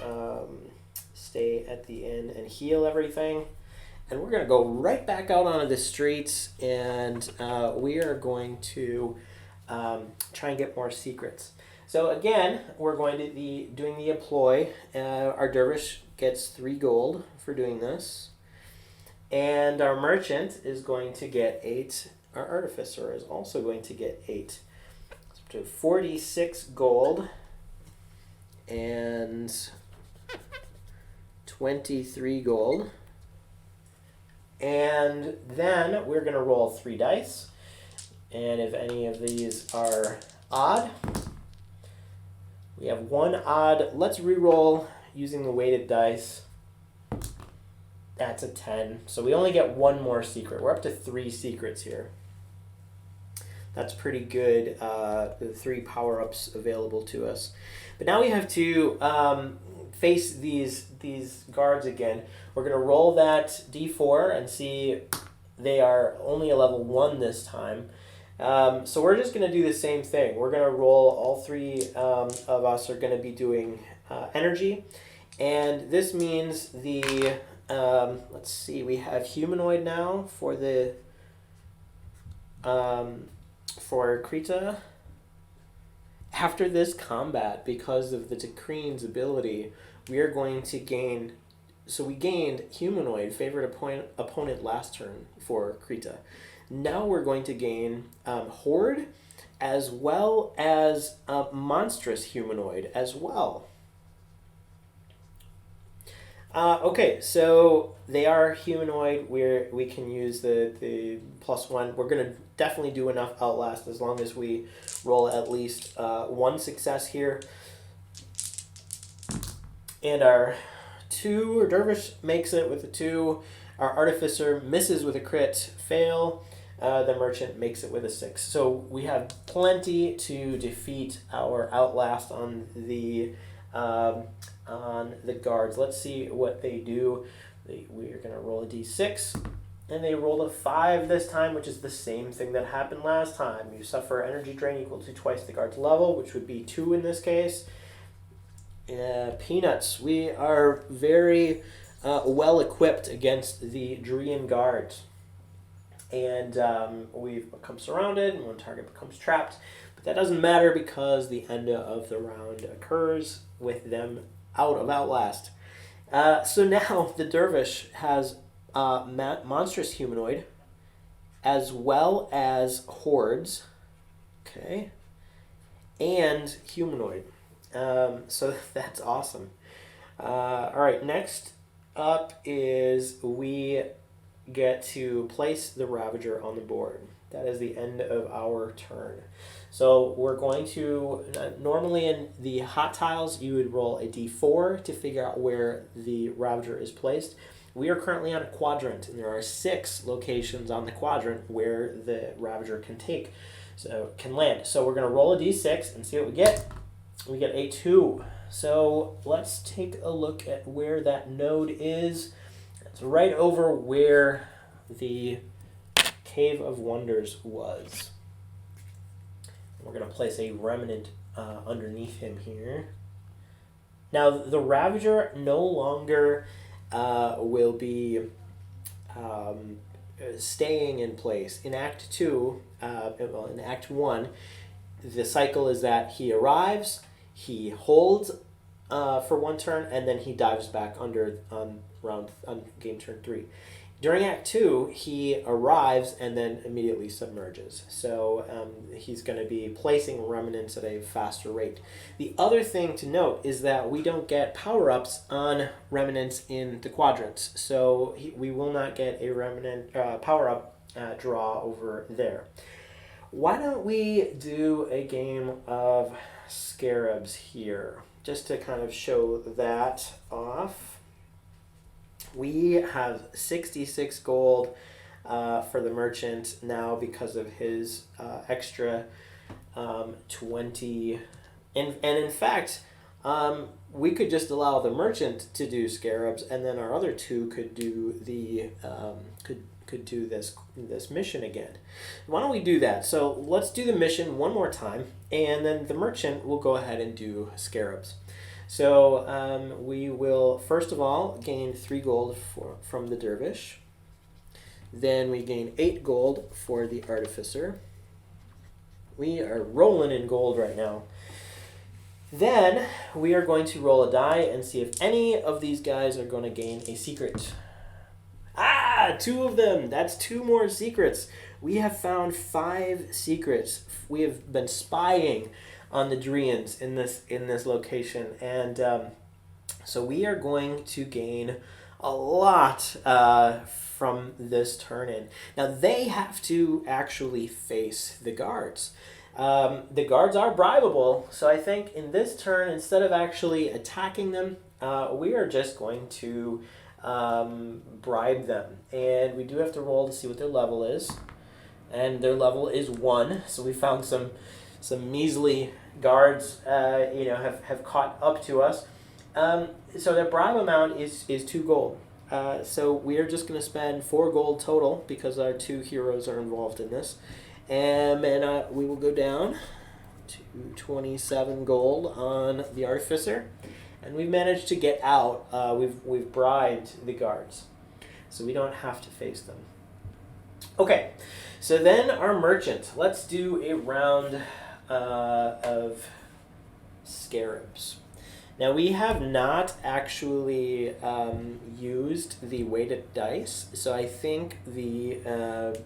stay at the inn and heal everything. And we're going to go right back out onto the streets, and we are going to try and get more secrets. So again, we're going to be doing the employ. Our Dervish gets 3 gold for doing this. And our merchant is going to get 8. Our Artificer is also going to get 8. To 46 gold and 23 gold. And then we're going to roll 3 dice. And if any of these are odd, we have 1 odd. Let's re-roll using the weighted dice. That's a 10. So we only get 1 more secret. We're up to 3 secrets here. That's pretty good, the 3 power-ups available to us. But now we have to face these guards again. We're going to roll that d4 and see they are only a level 1 this time. So we're just going to do the same thing. We're going to roll, all 3 of us are going to be doing energy. And this means the, let's see, we have humanoid now for the... for Krita. After this combat, because of the Decreen's ability, we are going to gain... So we gained humanoid, favorite opponent last turn for Krita. Now we're going to gain horde, as well as monstrous humanoid as well. Okay, so they are humanoid. We can use the +1. We're going to definitely do enough Outlast as long as we roll at least 1 success here. And our Dervish makes it with a 2. Our Artificer misses with a crit fail. The Merchant makes it with a 6. So we have plenty to defeat our Outlast on the guards. Let's see what they do. We are going to roll a d6. and they rolled a 5 this time, which is the same thing that happened last time. You suffer energy drain equal to twice the guard's level, which would be 2 in this case. Peanuts. We are very well equipped against the Dream guards. And we've become surrounded, and one target becomes trapped. But that doesn't matter because the end of the round occurs with them out of Outlast. So now the Dervish has monstrous humanoid as well as hordes, okay, and humanoid. So that's awesome. All right, next up is we get to place the Ravager on the board. That is the end of our turn. So we're going to, normally in the hot tiles, you would roll a d4 to figure out where the Ravager is placed. We are currently on a quadrant, and there are 6 locations on the quadrant where the Ravager can land. So we're going to roll a d6 and see what we get. We get a 2. So let's take a look at where that node is. It's right over where the Cave of Wonders was. We're going to place a remnant underneath him here. Now, the Ravager no longer will be staying in place. In Act 2, in Act 1, the cycle is that he arrives, he holds for 1 turn, and then he dives back under on game turn 3. During Act 2, he arrives and then immediately submerges. So he's going to be placing remnants at a faster rate. The other thing to note is that we don't get power-ups on remnants in the quadrants. So we will not get a remnant power-up draw over there. Why don't we do a game of Scarabs here, just to kind of show that off. We have 66 gold for the merchant now because of his extra 20. And in fact, we could just allow the merchant to do Scarabs, and then our other 2 could do the could do this mission again. Why don't we do that? So let's do the mission one more time, and then the merchant will go ahead and do Scarabs. So we will, first of all, gain 3 gold from the Dervish. Then we gain 8 gold for the Artificer. We are rolling in gold right now. Then we are going to roll a die and see if any of these guys are going to gain a secret. 2 of them! That's 2 more secrets. We have found 5 secrets. We have been spying on the Dreans in this location, and so we are going to gain a lot from this turn in. Now they have to actually face the guards. The guards are bribable, so I think in this turn, instead of actually attacking them, we are just going to bribe them, and we do have to roll to see what their level is, and their level is 1. So we found some measly guards, have caught up to us. So the bribe amount is 2 gold. So we are just going to spend 4 gold total because our 2 heroes are involved in this, and we will go down to 27 gold on the Artificer, and we've managed to get out. We've bribed the guards, so we don't have to face them. Okay, so then our merchant. Let's do a round of Scarabs. Now we have not actually used the weighted dice, so I think the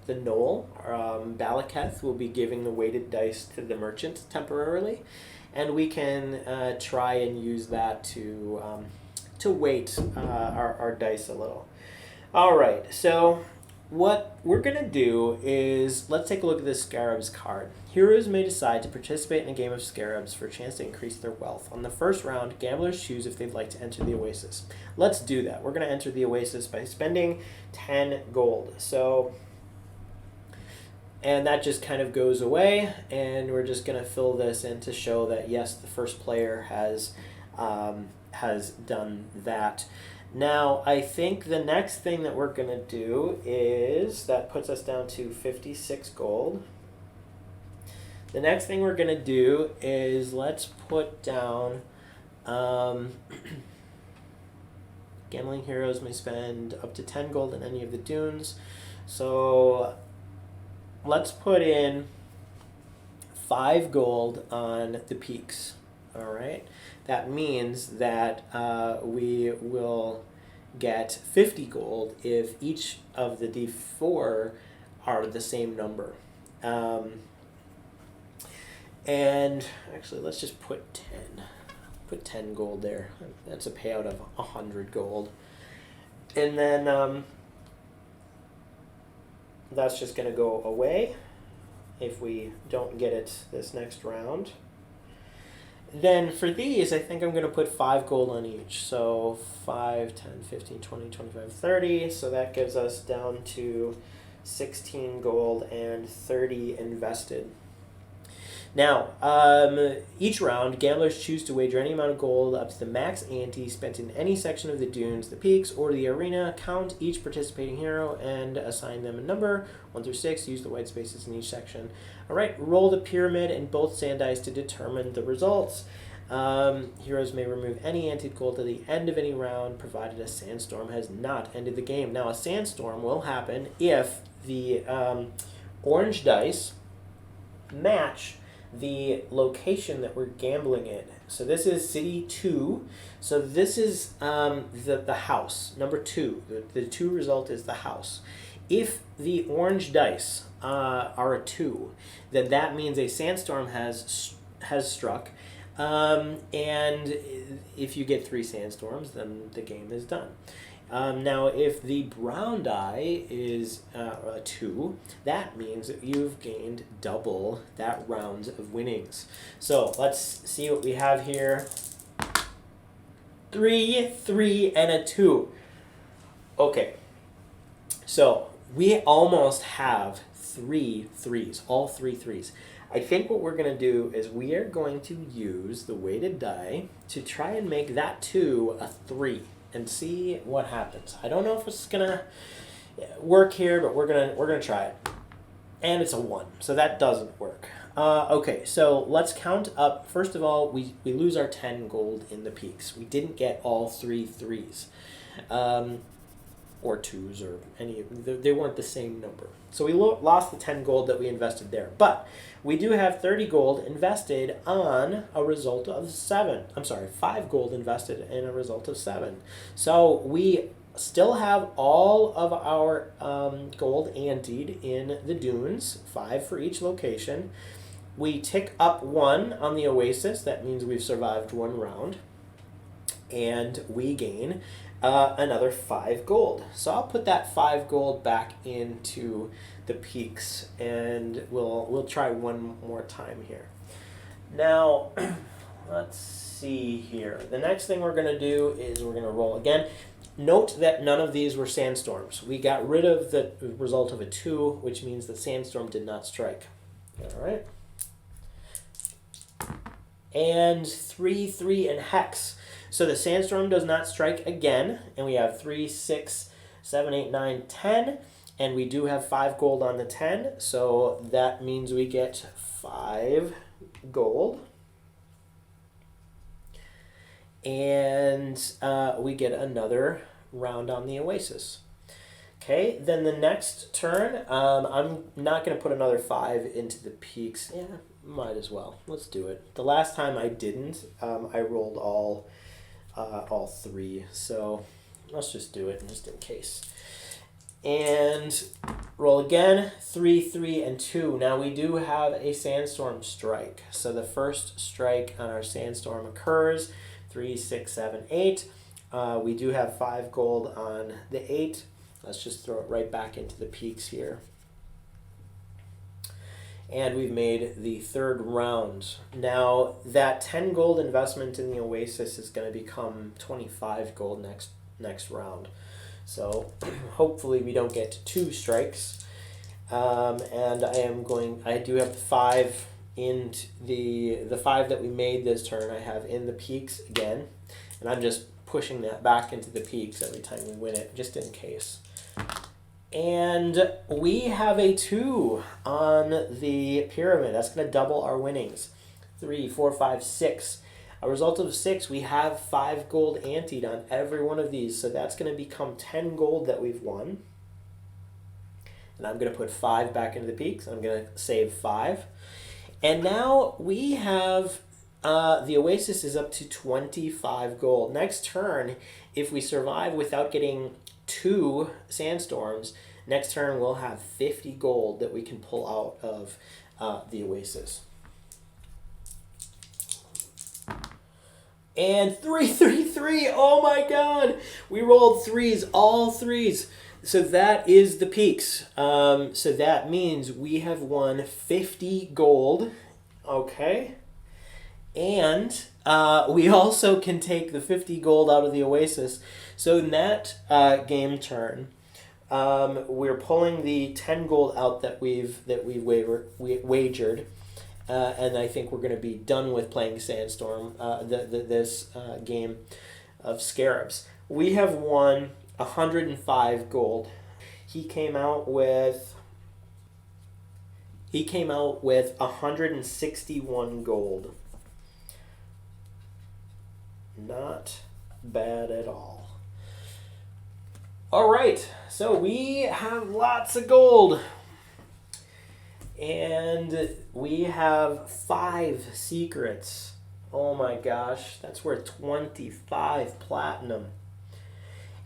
Gnoll, Balacath, will be giving the weighted dice to the merchant temporarily, and we can try and use that to weight our dice a little. All right, so what we're going to do is, let's take a look at this Scarabs card. Heroes may decide to participate in a game of Scarabs for a chance to increase their wealth. On the first round, gamblers choose if they'd like to enter the Oasis. Let's do that. We're going to enter the Oasis by spending 10 gold. And that just kind of goes away, and we're just going to fill this in to show that, yes, the first player has done that. Now, I think the next thing that we're going to do is, that puts us down to 56 gold. The next thing we're going to do is, let's put down, gambling heroes may spend up to 10 gold in any of the dunes. So let's put in 5 gold on the peaks. All right. That means that we will get 50 gold if each of the D4 are the same number. And actually, let's just put 10. Put 10 gold there. That's a payout of 100 gold. And then that's just going to go away if we don't get it this next round. Then for these, I think I'm going to put 5 gold on each. So 5, 10, 15, 20, 25, 30. So that gives us down to 16 gold and 30 invested. Now, each round, gamblers choose to wager any amount of gold up to the max ante spent in any section of the dunes, the peaks, or the arena. Count each participating hero and assign them a number, 1 through 6. Use the white spaces in each section. All right, roll the pyramid and both sand dice to determine the results. Heroes may remove any anteed gold at the end of any round, provided a sandstorm has not ended the game. Now, a sandstorm will happen if the orange dice match the location that we're gambling in. So this is city 2. So this is the house, number 2. The 2 result is the house. If the orange dice are a 2, then that means a sandstorm has struck. And if you get 3 sandstorms, then the game is done. Now, if the brown die is a 2, that means that you've gained double that round of winnings. So let's see what we have here. 3, 3, and a 2. Okay, so we almost have 3 threes, all 3 threes. I think what we're going to do is we are going to use the weighted die to try and make that 2 a 3. And see what happens. I don't know if it's gonna work here, but we're gonna try it. And it's a 1, so that doesn't work. Okay, so let's count up. First of all, we lose our 10 gold in the peaks. We didn't get all 3 threes, or 2s, or any. They weren't the same number. So we lost the 10 gold that we invested there. But we do have 30 gold invested on a result of 7. I'm sorry, 5 gold invested in a result of 7. So we still have all of our gold anteed in the dunes, 5 for each location. We tick up 1 on the oasis. That means we've survived 1 round. And we gain another 5 gold. So I'll put that 5 gold back into the peaks, and we'll try one more time here. Now, let's see here. The next thing we're going to do is we're going to roll again. Note that none of these were sandstorms. We got rid of the result of a 2, which means the sandstorm did not strike. All right. And 3, 3, and hex. So the sandstorm does not strike again, and we have 3, 6, 7, 8, 9, 10, and we do have 5 gold on the 10, so that means we get 5 gold. And we get another round on the oasis. Okay, then the next turn, I'm not going to put another 5 into the peaks. Yeah, might as well. Let's do it. The last time I didn't, I rolled all 3, so let's just do it just in case. And roll again, 3, 3, and 2. Now we do have a sandstorm strike. So the first strike on our sandstorm occurs, 3, 6, 7, 8. We do have 5 gold on the 8. Let's just throw it right back into the peaks here. And we've made the 3rd round. Now that 10 gold investment in the oasis is going to become 25 gold next round. So hopefully we don't get 2 strikes. And I do have the 5 in the 5 that we made this turn. I have in the peaks again, and I'm just pushing that back into the peaks every time we win it, just in case. And we have a 2 on the pyramid. That's going to double our winnings. 3, 4, 5, 6. A result of 6, we have 5 gold anteed on every one of these. So that's going to become 10 gold that we've won. And I'm going to put 5 back into the peaks. I'm going to save 5. And now we have the Oasis is up to 25 gold. Next turn, if we survive without getting 2 sandstorms, next turn we'll have 50 gold that we can pull out of the Oasis. And 3, 3, 3. Oh my god! We rolled 3s, all 3s. So that is the peaks. So that means we have won 50 gold. Okay. And we also can take the 50 gold out of the Oasis. So in that game turn, we're pulling the 10 gold out that we've wagered. And I think we're going to be done with playing Sandstorm, this game of Scarabs. We have won 105 gold. He came out with 161 gold. Not bad at all. All right, so we have lots of gold. And we have 5 secrets. Oh my gosh, that's worth 25 platinum.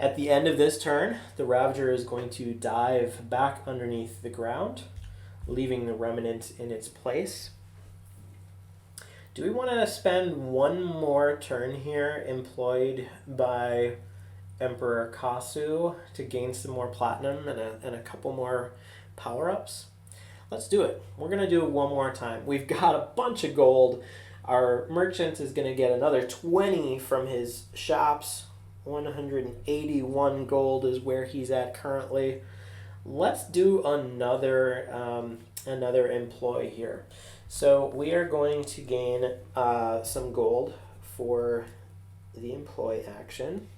At the end of this turn, the Ravager is going to dive back underneath the ground, leaving the remnant in its place. Do we want to spend one more turn here employed by Emperor Kasu to gain some more platinum and a couple more power-ups? Let's do it. We're going to do it one more time. We've got a bunch of gold. Our merchant is going to get another 20 from his shops. 181 gold is where he's at currently. Let's do another employ here. So we are going to gain some gold for the employ action.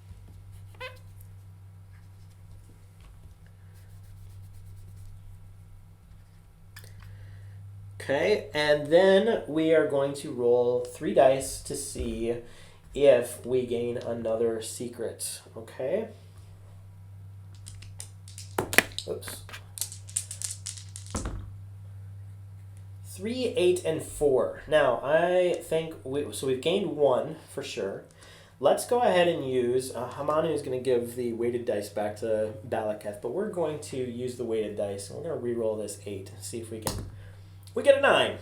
Okay, and then we are going to roll 3 dice to see if we gain another secret. Okay. Oops. 3, 8, and 4. Now, I think we've gained 1 for sure. Let's go ahead and use, Hamanu is going to give the weighted dice back to Balacath, but we're going to use the weighted dice, and we're going to re-roll this 8, see if we can... We get a 9.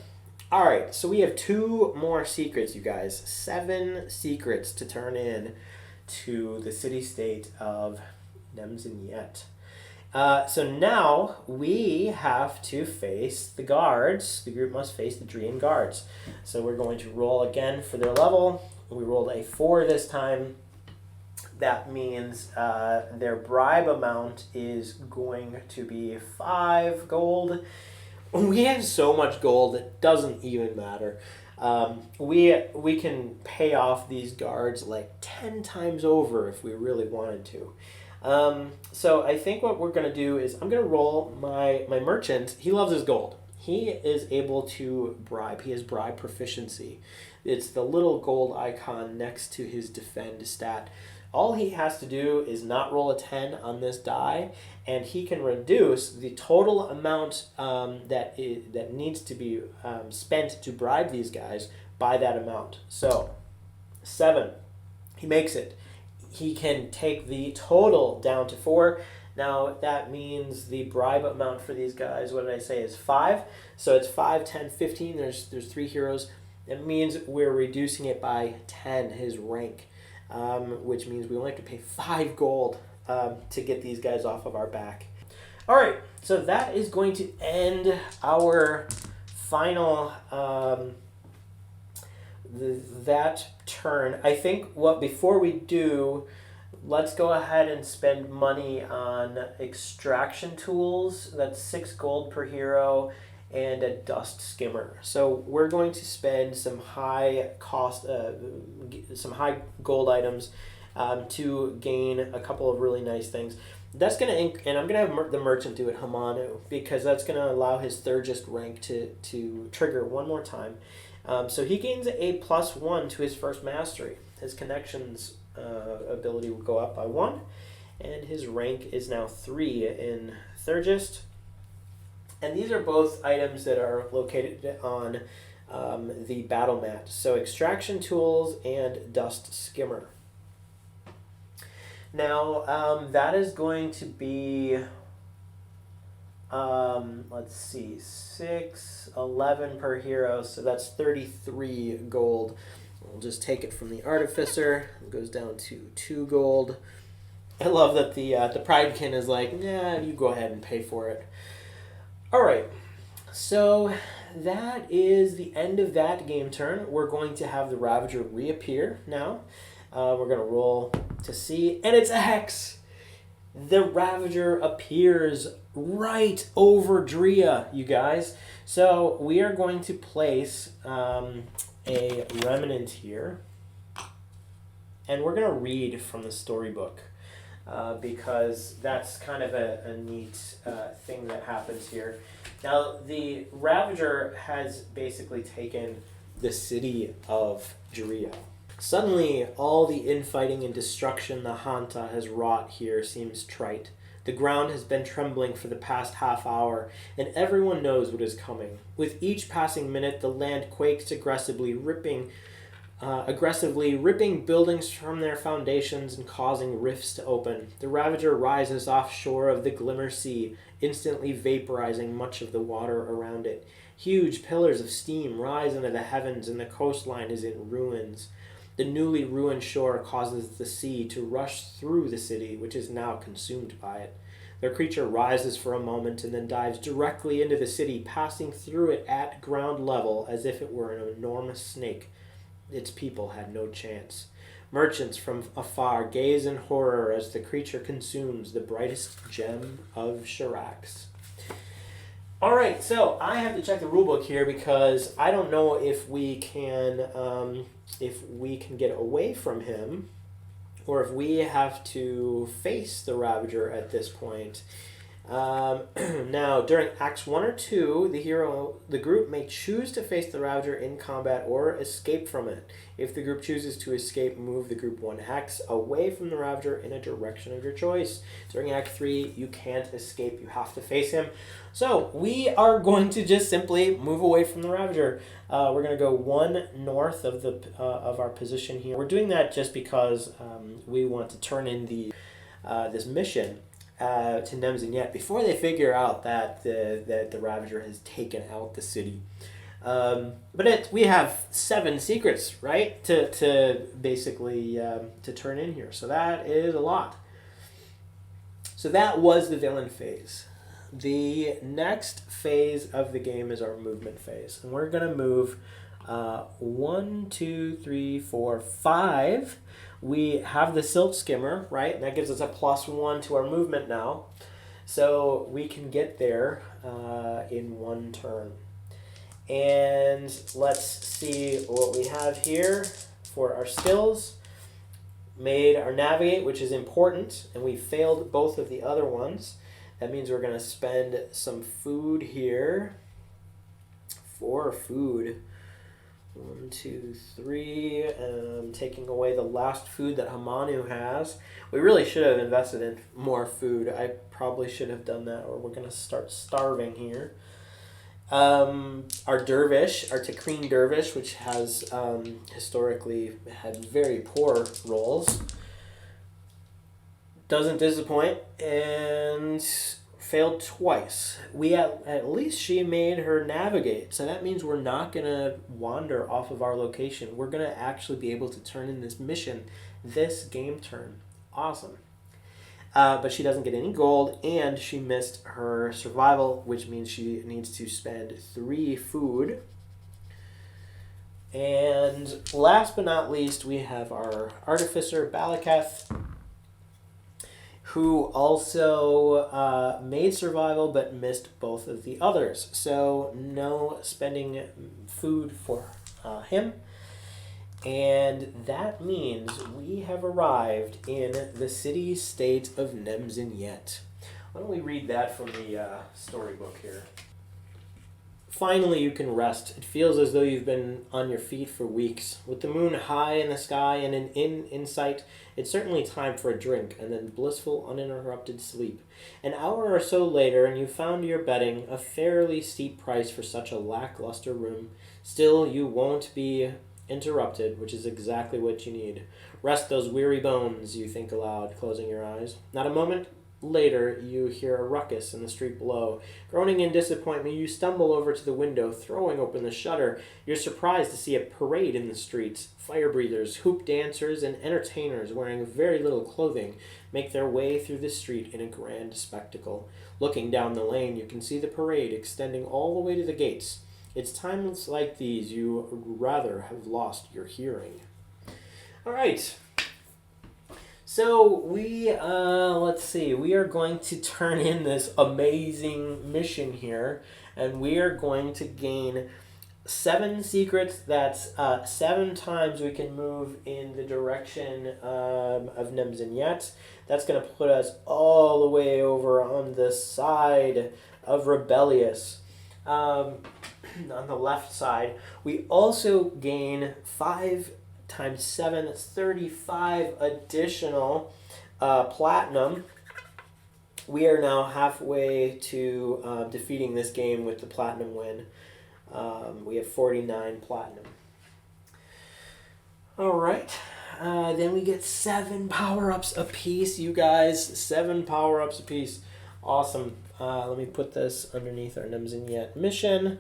All right, so we have 2 more secrets, you guys. 7 secrets to turn in to the city-state of Nemzinyet. So now we have to face the guards. The group must face the Drian guards. So we're going to roll again for their level. We rolled a 4 this time. That means their bribe amount is going to be 5 gold. We have so much gold, it doesn't even matter. We can pay off these guards like 10 times over if we really wanted to. So I think what we're going to do is I'm going to roll my merchant. He loves his gold. He is able to bribe. He has bribe proficiency. It's the little gold icon next to his defend stat. All he has to do is not roll a 10 on this die, and he can reduce the total amount that needs to be spent to bribe these guys by that amount. So, 7. He makes it. He can take the total down to 4. Now, that means the bribe amount for these guys, what did I say, is 5. So it's 5, 10, 15. There's 3 heroes. It means we're reducing it by 10, his rank. Which means we only have to pay 5 gold to get these guys off of our back. All right, so that is going to end our final that turn. I think before we do, let's go ahead and spend money on extraction tools. That's 6 gold per hero. And a dust skimmer. So we're going to spend some high cost, some high gold items to gain a couple of really nice things. That's gonna and I'm gonna have the merchant do it Hamanu, because that's gonna allow his Thurgist rank to trigger one more time. So he gains a +1 to his first mastery. His connections ability will go up by 1, and his rank is now 3 in Thurgist. And these are both items that are located on the battle mat. So extraction tools and dust skimmer. Now, that is going to be, let's see, 11 per hero, so that's 33 gold. We'll just take it from the Artificer. It goes down to 2 gold. I love that the Pridekin is like, nah, you go ahead and pay for it. All right, so that is the end of that game turn. We're going to have the Ravager reappear now. We're going to roll to see, and it's a hex. The Ravager appears right over Drea, you guys. So we are going to place a remnant here, and we're going to read from the storybook because that's kind of a neat thing that happens here. Now, the Ravager has basically taken the city of Drea. Suddenly, all the infighting and destruction the Hanta has wrought here seems trite. The ground has been trembling for the past half hour, and everyone knows what is coming. With each passing minute, the land quakes aggressively ripping buildings from their foundations and causing rifts to open. The Ravager rises offshore of the Glimmer Sea, instantly vaporizing much of the water around it. Huge pillars of steam rise into the heavens, and the coastline is in ruins. The newly ruined shore causes the sea to rush through the city, which is now consumed by it. The creature rises for a moment and then dives directly into the city, passing through it at ground level as if it were an enormous snake. Its people had no chance. Merchants from afar gaze in horror as the creature consumes the brightest gem of Shurax. All right, so I have to check the rulebook here because I don't know if we can get away from him, or if we have to face the Ravager at this point. Now, during Acts 1 or 2, the group may choose to face the Ravager in combat or escape from it. If the group chooses to escape, move the group 1 hex away from the Ravager in a direction of your choice. During Act 3, you can't escape. You have to face him. So, we are going to just simply move away from the Ravager. We're going to go 1 north of our position here. We're doing that just because we want to turn in this mission to Nemzin before they figure out that the Ravager has taken out the city. But we have 7 secrets, right, to basically to turn in here. So that is a lot. So that was the villain phase. The next phase of the game is our movement phase, and we're gonna move 1, 2, 3, 4, 5. We have the Silt Skimmer, right? And that gives us a +1 to our movement now. So we can get there in 1 turn. And let's see what we have here for our skills. Made our Navigate, which is important, and we failed both of the other ones. That means we're going to spend some food here for food. 1, 2, 3. Taking away the last food that Hamanu has. We really should have invested in more food. I probably should have done that, or we're going to start starving here. Our Dervish, our Takreen Dervish, which has historically had very poor rolls, doesn't disappoint and failed twice. At least she made her Navigate, so that means we're not going to wander off of our location. We're going to actually be able to turn in this mission this game turn. Awesome. But she doesn't get any gold, and she missed her survival, which means she needs to spend 3 food. And last but not least, we have our Artificer Balacath, who also made survival but missed both of the others. So no spending food for him. And that means we have arrived in the city-state of Nemzinyet. Why don't we read that from the storybook here? Finally, you can rest. It feels as though you've been on your feet for weeks. With the moon high in the sky and an inn in sight, it's certainly time for a drink and then blissful, uninterrupted sleep. An hour or so later, and you found your bedding, a fairly steep price for such a lackluster room. Still, you won't be interrupted, which is exactly what you need. Rest those weary bones, you think aloud, closing your eyes. Not a moment later, you hear a ruckus in the street below. Groaning in disappointment, you stumble over to the window, throwing open the shutter. You're surprised to see a parade in the streets. Fire breathers, hoop dancers, and entertainers wearing very little clothing make their way through the street in a grand spectacle. Looking down the lane, you can see the parade extending all the way to the gates. It's times like these you rather have lost your hearing. All right. So let's see, we are going to turn in this amazing mission here, and we are going to gain 7 secrets. That's 7 times we can move in the direction of Nemzinyet. That's going to put us all the way over on the side of Rebellious. On the left side, we also gain 5 times 7, that's 35 additional platinum. We are now halfway to defeating this game with the platinum win. We have 49 platinum. Alright, then we get 7 power-ups apiece, you guys. 7 power-ups apiece. Awesome. Let me put this underneath our Nemzinyet mission,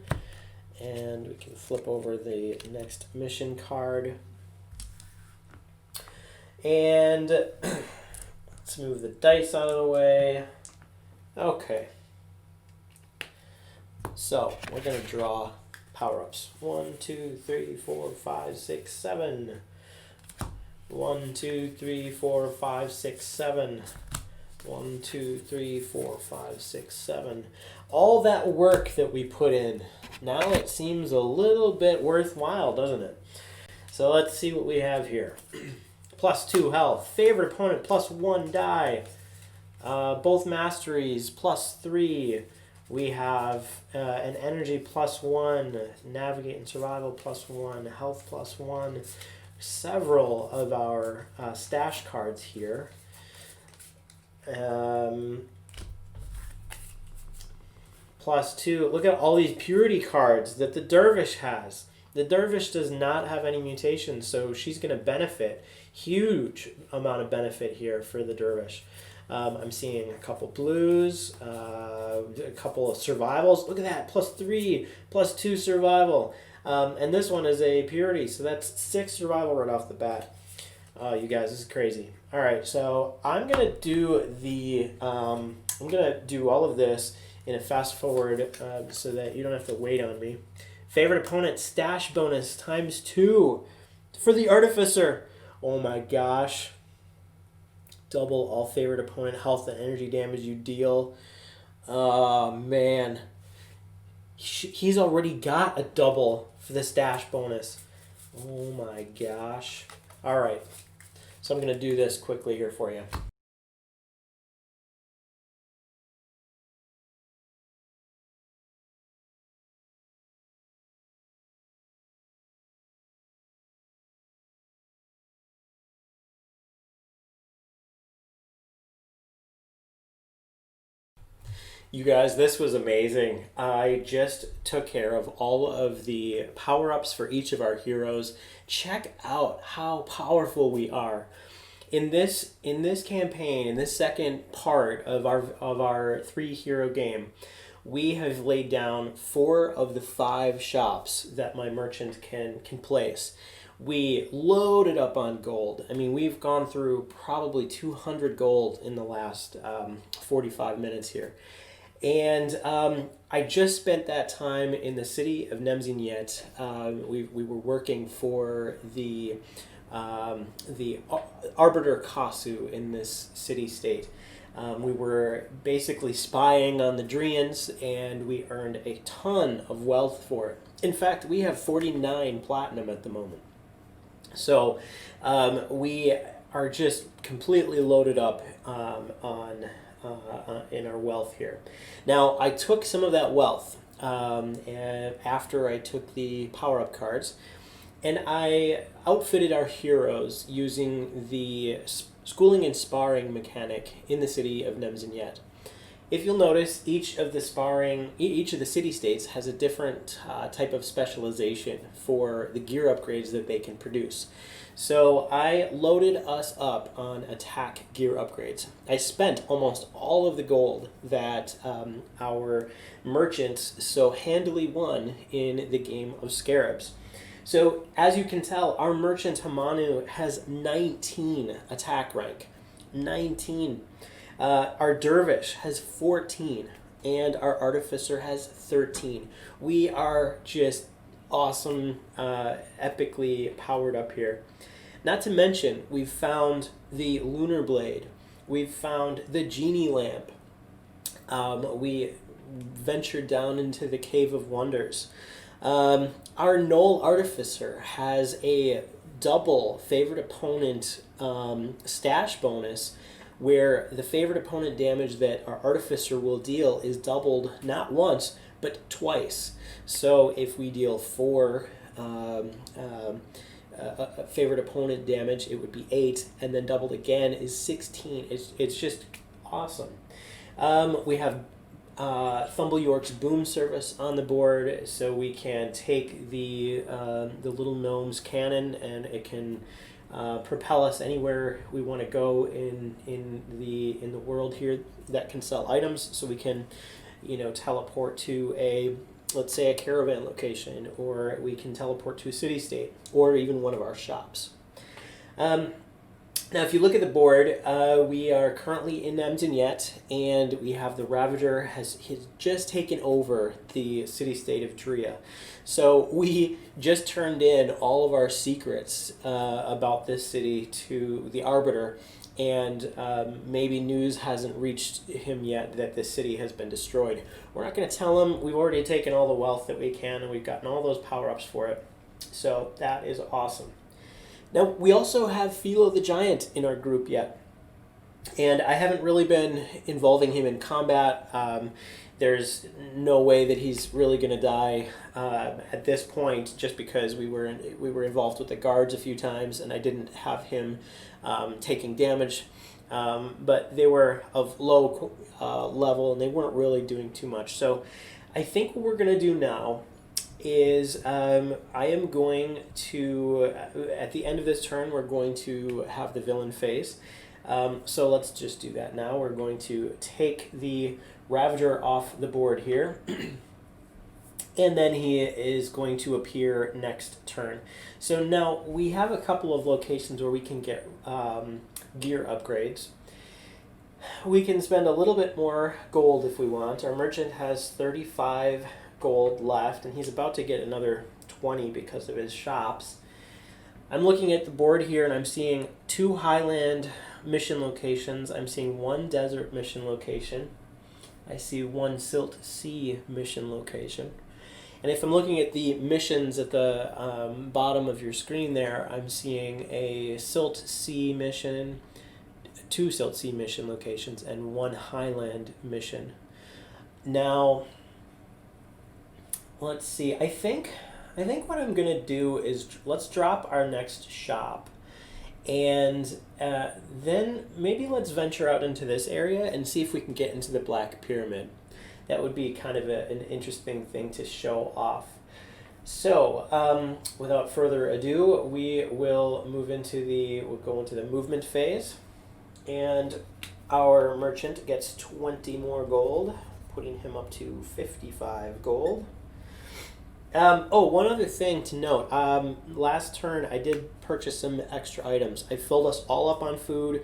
and we can flip over the next mission card. And let's move the dice out of the way. Okay. So we're going to draw power-ups. 1, 2, 3, 4, 5, 6, 7. 1, 2, 3, 4, 5, 6, 7. 1, 2, 3, 4, 5, 6, 7. All that work that we put in, now it seems a little bit worthwhile, doesn't it? So let's see what we have here. +2 health. Favorite opponent, +1 die. Both masteries, +3. We have an energy +1. Navigate and survival +1. Health +1. Several of our stash cards here. +2. Look at all these purity cards that the Dervish has. The Dervish does not have any mutations, so she's going to benefit. Huge amount of benefit here for the Dervish. I'm seeing a couple blues, a couple of survivals. Look at that, +3, +2 survival. And this one is a purity, so that's 6 survival right off the bat. You guys, this is crazy. All right, so I'm gonna do the I'm gonna do all of this in a fast forward so that you don't have to wait on me. Favorite opponent stash bonus ×2 for the Artificer. Oh my gosh. Double all favorite opponent health and energy damage you deal. Oh man. He's already got a double for the stash bonus. Oh my gosh. Alright. So I'm going to do this quickly here for you. You guys, this was amazing. I just took care of all of the power-ups for each of our heroes. Check out how powerful we are. In this campaign, in this second part of our 3-hero game, we have laid down 4 of the 5 shops that my merchant can place. We loaded up on gold. I mean, we've gone through probably 200 gold in the last 45 minutes here. And I just spent that time in the city of Nemzinyet. We were working for the Arbiter Kasu in this city-state. We were basically spying on the Drians, and we earned a ton of wealth for it. In fact, we have 49 platinum at the moment. So we are just completely loaded up in our wealth here. Now, I took some of that wealth and after I took the power-up cards, and I outfitted our heroes using the schooling and sparring mechanic in the city of Nemzinyet. If you'll notice, each of the city-states has a different type of specialization for the gear upgrades that they can produce. So I loaded us up on attack gear upgrades. I spent almost all of the gold that our merchants so handily won in the game of Scarabs. So as you can tell, our merchant Hamanu has 19 attack rank. 19. Our Dervish has 14, and our Artificer has 13. We are just awesome, epically powered up here. Not to mention, we've found the Lunar Blade. We've found the Genie Lamp. We ventured down into the Cave of Wonders. Our Gnoll Artificer has a double favorite opponent stash bonus, where the favorite opponent damage that our Artificer will deal is doubled not once, but twice. So if we deal 4 favorite opponent damage, it would be 8, and then doubled again is 16. It's just awesome. We have Thumble York's Boom Service on the board, so we can take the little gnome's cannon, and it can propel us anywhere we want to go in the world here that can sell items. So we can, teleport to let's say a caravan location, or we can teleport to a city-state, or even one of our shops. Now, if you look at the board, we are currently in Nemzinyet, and we have the Ravager has just taken over the city-state of Dria. So we just turned in all of our secrets about this city to the Arbiter, and maybe news hasn't reached him yet that this city has been destroyed. We're not going to tell him. We've already taken all the wealth that we can, and we've gotten all those power-ups for it. So that is awesome. Now, we also have Philo the Giant in our group yet, and I haven't really been involving him in combat. There's no way that he's really going to die at this point, just because we were involved with the guards a few times, and I didn't have him taking damage. But they were of low level, and they weren't really doing too much. So I think what we're going to do now is I am going to, at the end of this turn, we're going to have the villain phase. So let's just do that now. We're going to take the Ravager off the board here, and then he is going to appear next turn. So now we have a couple of locations where we can get gear upgrades. We can spend a little bit more gold if we want. Our merchant has 35 gold left, and he's about to get another 20 because of his shops. I'm looking at the board here, and I'm seeing 2 Highland mission locations. I'm seeing 1 desert mission location. I see 1 Silt Sea mission location. And if I'm looking at the missions at the bottom of your screen there, I'm seeing a Silt Sea mission, 2 Silt Sea mission locations, and 1 Highland mission. Now, let's see. I think what I'm going to do is let's drop our next shop, and then maybe let's venture out into this area and see if we can get into the Black Pyramid. That would be kind of an interesting thing to show off. So, without further ado, we'll go into the movement phase, and our merchant gets 20 more gold, putting him up to 55 gold. One other thing to note. Last turn I did purchase some extra items. I filled us all up on food.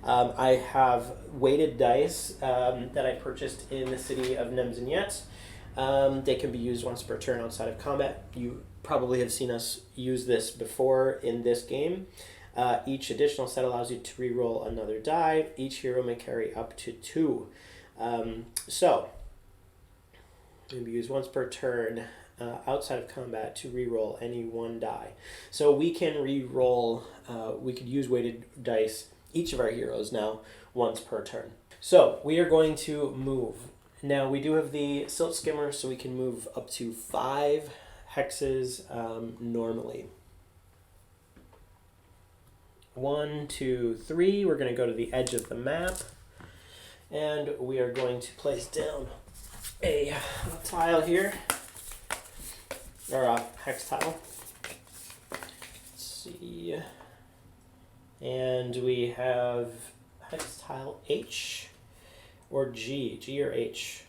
I have weighted dice that I purchased in the city of Nemzinyet. They can be used once per turn outside of combat. You probably have seen us use this before in this game. Each additional set allows you to reroll another die. Each hero may carry up to 2. So, can be used once per turn. outside of combat to re-roll any one die. So we can re-roll, we could use weighted dice, each of our heroes now, once per turn. So we are going to move. Now we do have the Silt Skimmer, so we can move up to 5 hexes normally. 1, 2, 3, we're going to go to the edge of the map, and we are going to place down a tile here, or a hex tile. Let's see, and we have hex tile H or G or H.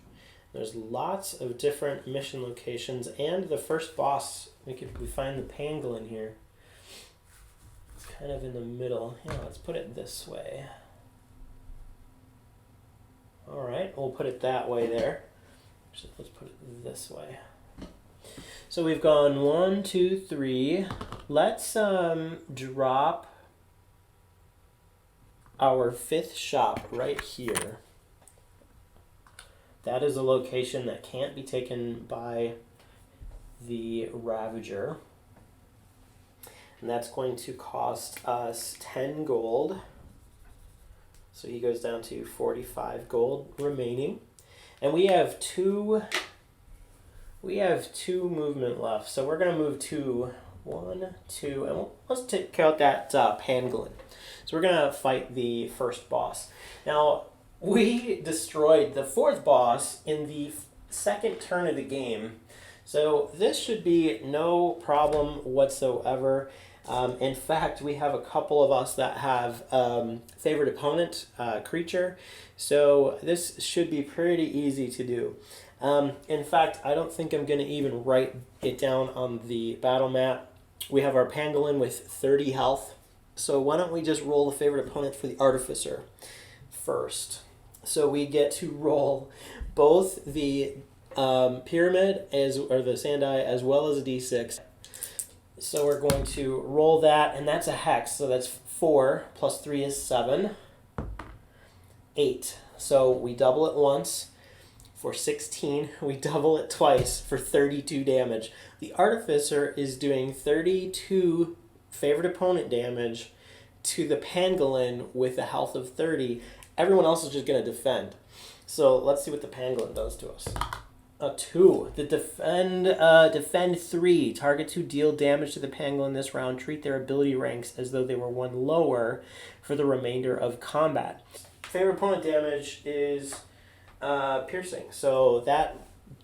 There's lots of different mission locations, and the first boss, we find the pangolin here. Kind of in the middle. Yeah, let's put it this way. Alright, we'll put it that way there. So let's put it this way. So we've gone 1, 2, 3. Let's drop our 5th shop right here. That is a location that can't be taken by the Ravager. And that's going to cost us 10 gold. So he goes down to 45 gold remaining. And we have two movement left. So we're going to move to 1, 2, and let's take out that pangolin. So we're going to fight the first boss. Now, we destroyed the 4th boss in the 2nd turn of the game. So this should be no problem whatsoever. In fact, we have a couple of us that have favorite opponent creature, so this should be pretty easy to do. In fact, I don't think I'm going to even write it down on the battle map. We have our pangolin with 30 health, so why don't we just roll the favorite opponent for the Artificer first. So we get to roll both the pyramid or the sand die as well as a d6. So we're going to roll that, and that's a hex, so that's 4 plus 3 is 7. 8. So we double it once for 16. We double it twice for 32 damage. The Artificer is doing 32 favorite opponent damage to the pangolin with a health of 30. Everyone else is just going to defend. So let's see what the pangolin does to us. A 2. The defend 3. Targets who deal damage to the pangolin this round treat their ability ranks as though they were 1 lower for the remainder of combat. Favorite opponent damage is piercing, so that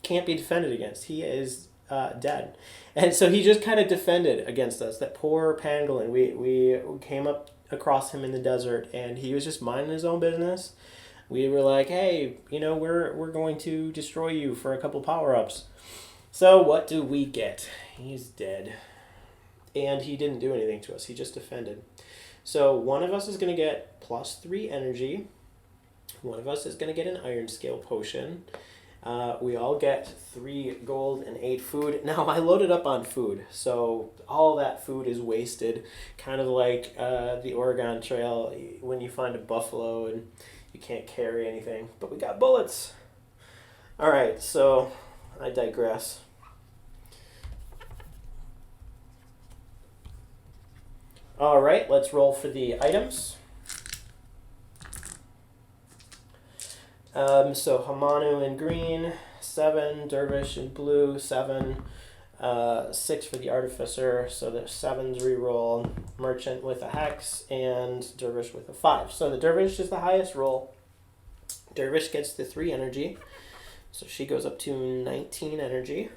can't be defended against. He is dead. And so he just kind of defended against us. That poor pangolin. We came up across him in the desert, and he was just minding his own business. We were like, hey, we're going to destroy you for a couple power-ups. So what do we get? He's dead. And he didn't do anything to us. He just defended. So one of us is going to get +3 energy. One of us is going to get an Iron Scale potion. We all get 3 gold and 8 food. Now, I loaded up on food, so all that food is wasted. Kind of like the Oregon Trail when you find a buffalo and you can't carry anything, but we got bullets. All right, so I digress. All right, let's roll for the items. So Hamanu in green, 7, Dervish in blue, 7, 6 for the Artificer, so the 7s reroll, Merchant with a hex, and Dervish with a 5. So the Dervish is the highest roll. Dervish gets the 3 energy, so she goes up to 19 energy.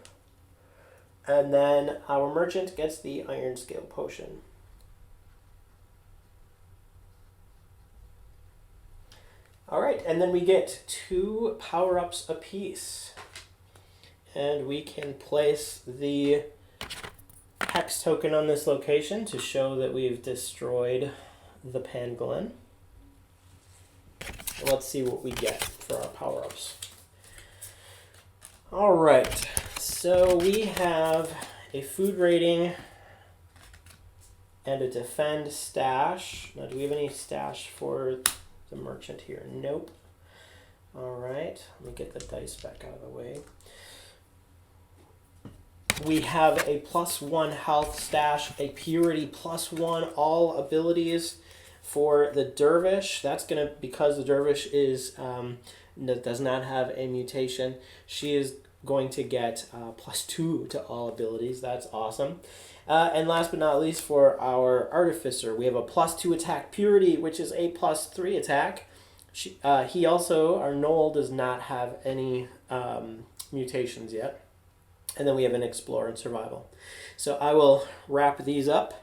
And then our Merchant gets the Iron Scale potion. All right, and then we get 2 power-ups apiece. And we can place the hex token on this location to show that we've destroyed the pangolin. Let's see what we get for our power-ups. All right, so we have a food rating and a defend stash. Now, do we have any stash for the Merchant here? Nope. All right, let me get the dice back out of the way. we have a +1 health stash, a purity +1 all abilities for the Dervish. That's gonna, because the Dervish is does not have a mutation, she is going to get +2 to all abilities. That's awesome. And last but not least, for our Artificer, we have a +2 attack purity, which is a +3 attack. He also, our Gnoll, does not have any mutations yet. And then we have an Explorer and Survival. So I will wrap these up.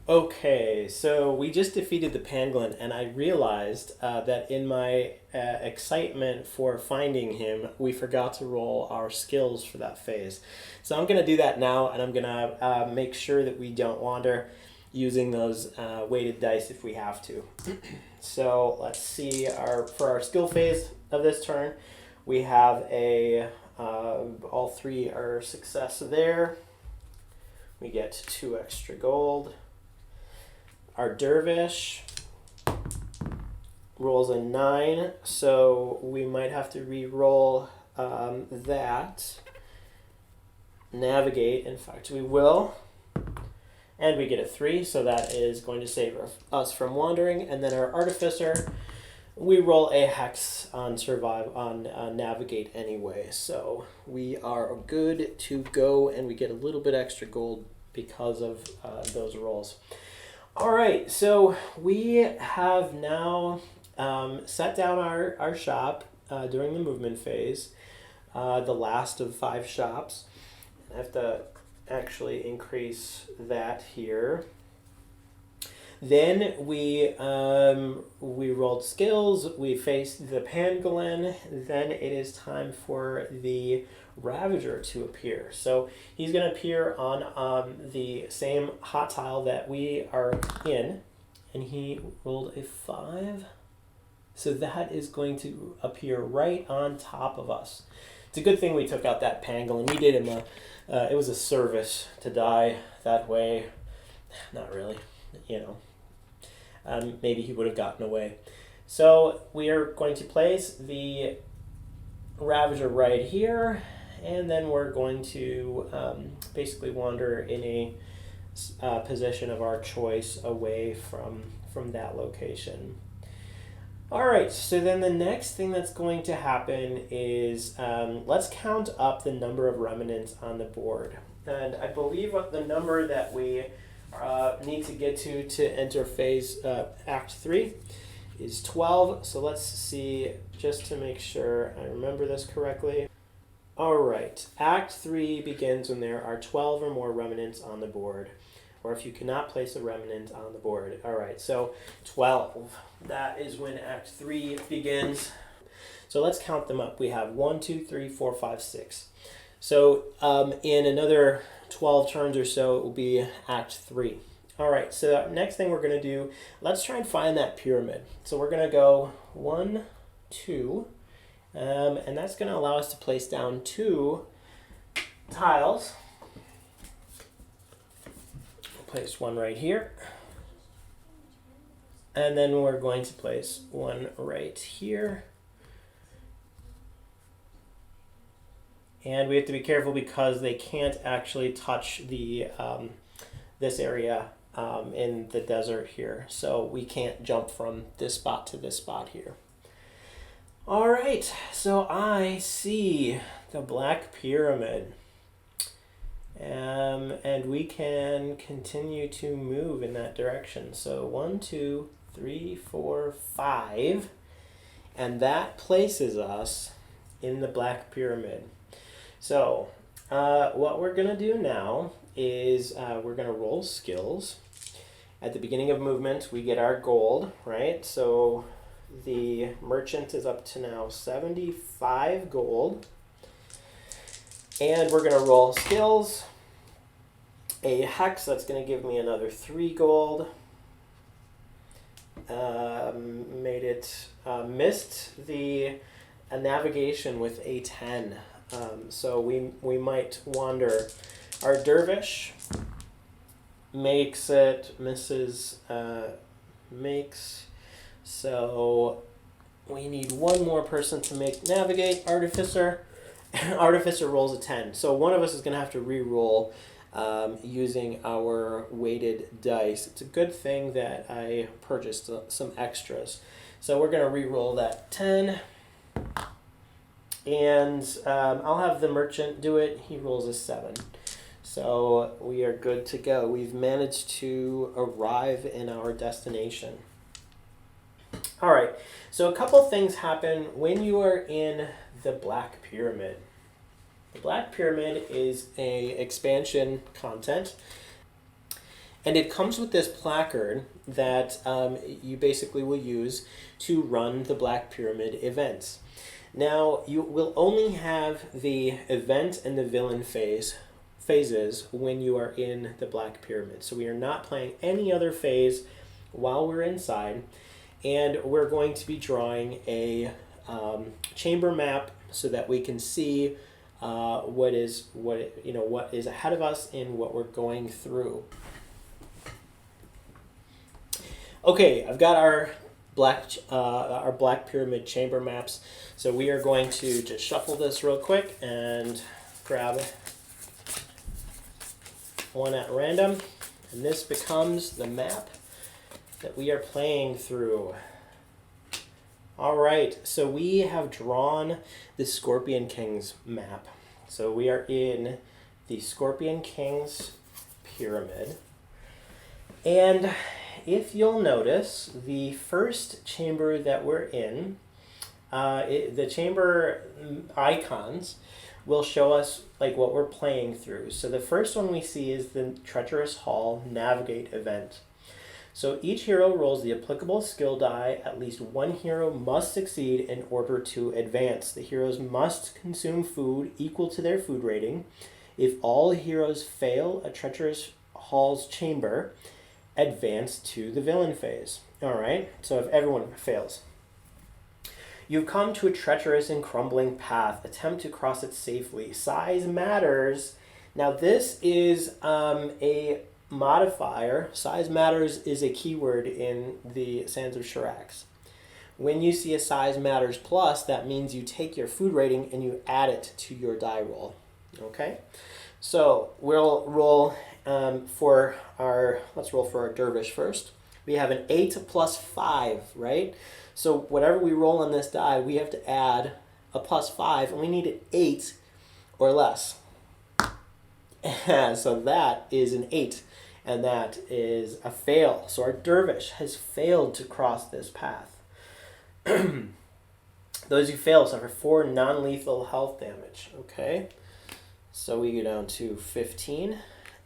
Okay, so we just defeated the pangolin, and I realized that in my excitement for finding him, we forgot to roll our skills for that phase. So I'm going to do that now, and I'm going to make sure that we don't wander using those weighted dice if we have to. So let's see, for our skill phase of this turn, we have all three are success there. We get 2 extra gold. Our Dervish rolls a 9, so we might have to re-roll that. Navigate, in fact, we will. And we get a 3, so that is going to save us from wandering. And then our Artificer, we roll a hex on navigate anyway. So we are good to go, and we get a little bit extra gold because of those rolls. All right, so we have now set down our shop during the movement phase, the last of 5 shops. I have to actually increase that here. Then we rolled skills, we faced the pangolin, then it is time for the Ravager to appear. So he's going to appear on the same hot tile that we are in, and he rolled a 5. So that is going to appear right on top of us. It's a good thing we took out that pangolin. We did him it was a service to die that way. Not really, you know. Maybe he would have gotten away. So we are going to place the Ravager right here, and then we're going to basically wander in a position of our choice away from that location. All right, so then the next thing that's going to happen is let's count up the number of remnants on the board. And I believe the number that we need to get to enter phase Act 3 is 12. So let's see, just to make sure I remember this correctly. All right, Act 3 begins when there are 12 or more remnants on the board, or if you cannot place a remnant on the board. All right, so 12. That is when Act 3 begins. So let's count them up. We have 1, 2, 3, 4, 5, 6. So in another 12 turns or so, it will be Act 3. All right, so next thing we're going to do, let's try and find that pyramid. So we're going to go 1, 2, and that's going to allow us to place down 2 tiles. Place one right here, and then we're going to place one right here, and we have to be careful because they can't actually touch the this area in the desert here, so we can't jump from this spot to this spot here. All right, so I see the Black Pyramid. And we can continue to move in that direction. So 1, 2, 3, 4, 5, and that places us in the Black Pyramid. So what we're gonna do now is we're gonna roll skills. At the beginning of movement, we get our gold, right? So the merchant is up to now 75 gold. And we're going to roll skills. A hex, that's going to give me another 3 gold. Missed the navigation with a 10. So we might wander. Our Dervish makes it, misses, makes So we need one more person to make navigate. Artificer. Artificer rolls a 10. So one of us is going to have to re-roll using our weighted dice. It's a good thing that I purchased some extras. So we're going to re-roll that 10. And I'll have the merchant do it. He rolls a 7. So we are good to go. We've managed to arrive in our destination. All right, so a couple things happen when you are in the Black Pyramid. The Black Pyramid is a expansion content, and it comes with this placard that you basically will use to run the Black Pyramid events. Now, you will only have the event and the villain phases when you are in the Black Pyramid. So we are not playing any other phase while we're inside, and we're going to be drawing a chamber map so that we can see what is ahead of us and what we're going through. Okay, I've got our Black Pyramid chamber maps. So we are going to just shuffle this real quick and grab one at random, and this becomes the map that we are playing through. All right, so we have drawn the Scorpion King's map. So we are in the Scorpion King's pyramid. And if you'll notice, the first chamber that we're in, the chamber icons will show us like what we're playing through. So the first one we see is the Treacherous Hall Navigate event. So each hero rolls the applicable skill die. At least one hero must succeed in order to advance. The heroes must consume food equal to their food rating. If all heroes fail a Treacherous Hall's chamber, advance to the villain phase. All right, so if everyone fails. You've come to a treacherous and crumbling path. Attempt to cross it safely. Size matters. Now this is a modifier. Size matters is a keyword in the Sands of Shurax. When you see a size matters plus, that means you take your food rating and you add it to your die roll. Okay, so we'll roll for our Dervish first. We have an 8 plus 5, right? So whatever we roll on this die, we have to add a plus 5, and we need an 8 or less. So that is an 8, and that is a fail. So our Dervish has failed to cross this path. Those who fail suffer 4 non-lethal health damage. Okay, so we go down to 15.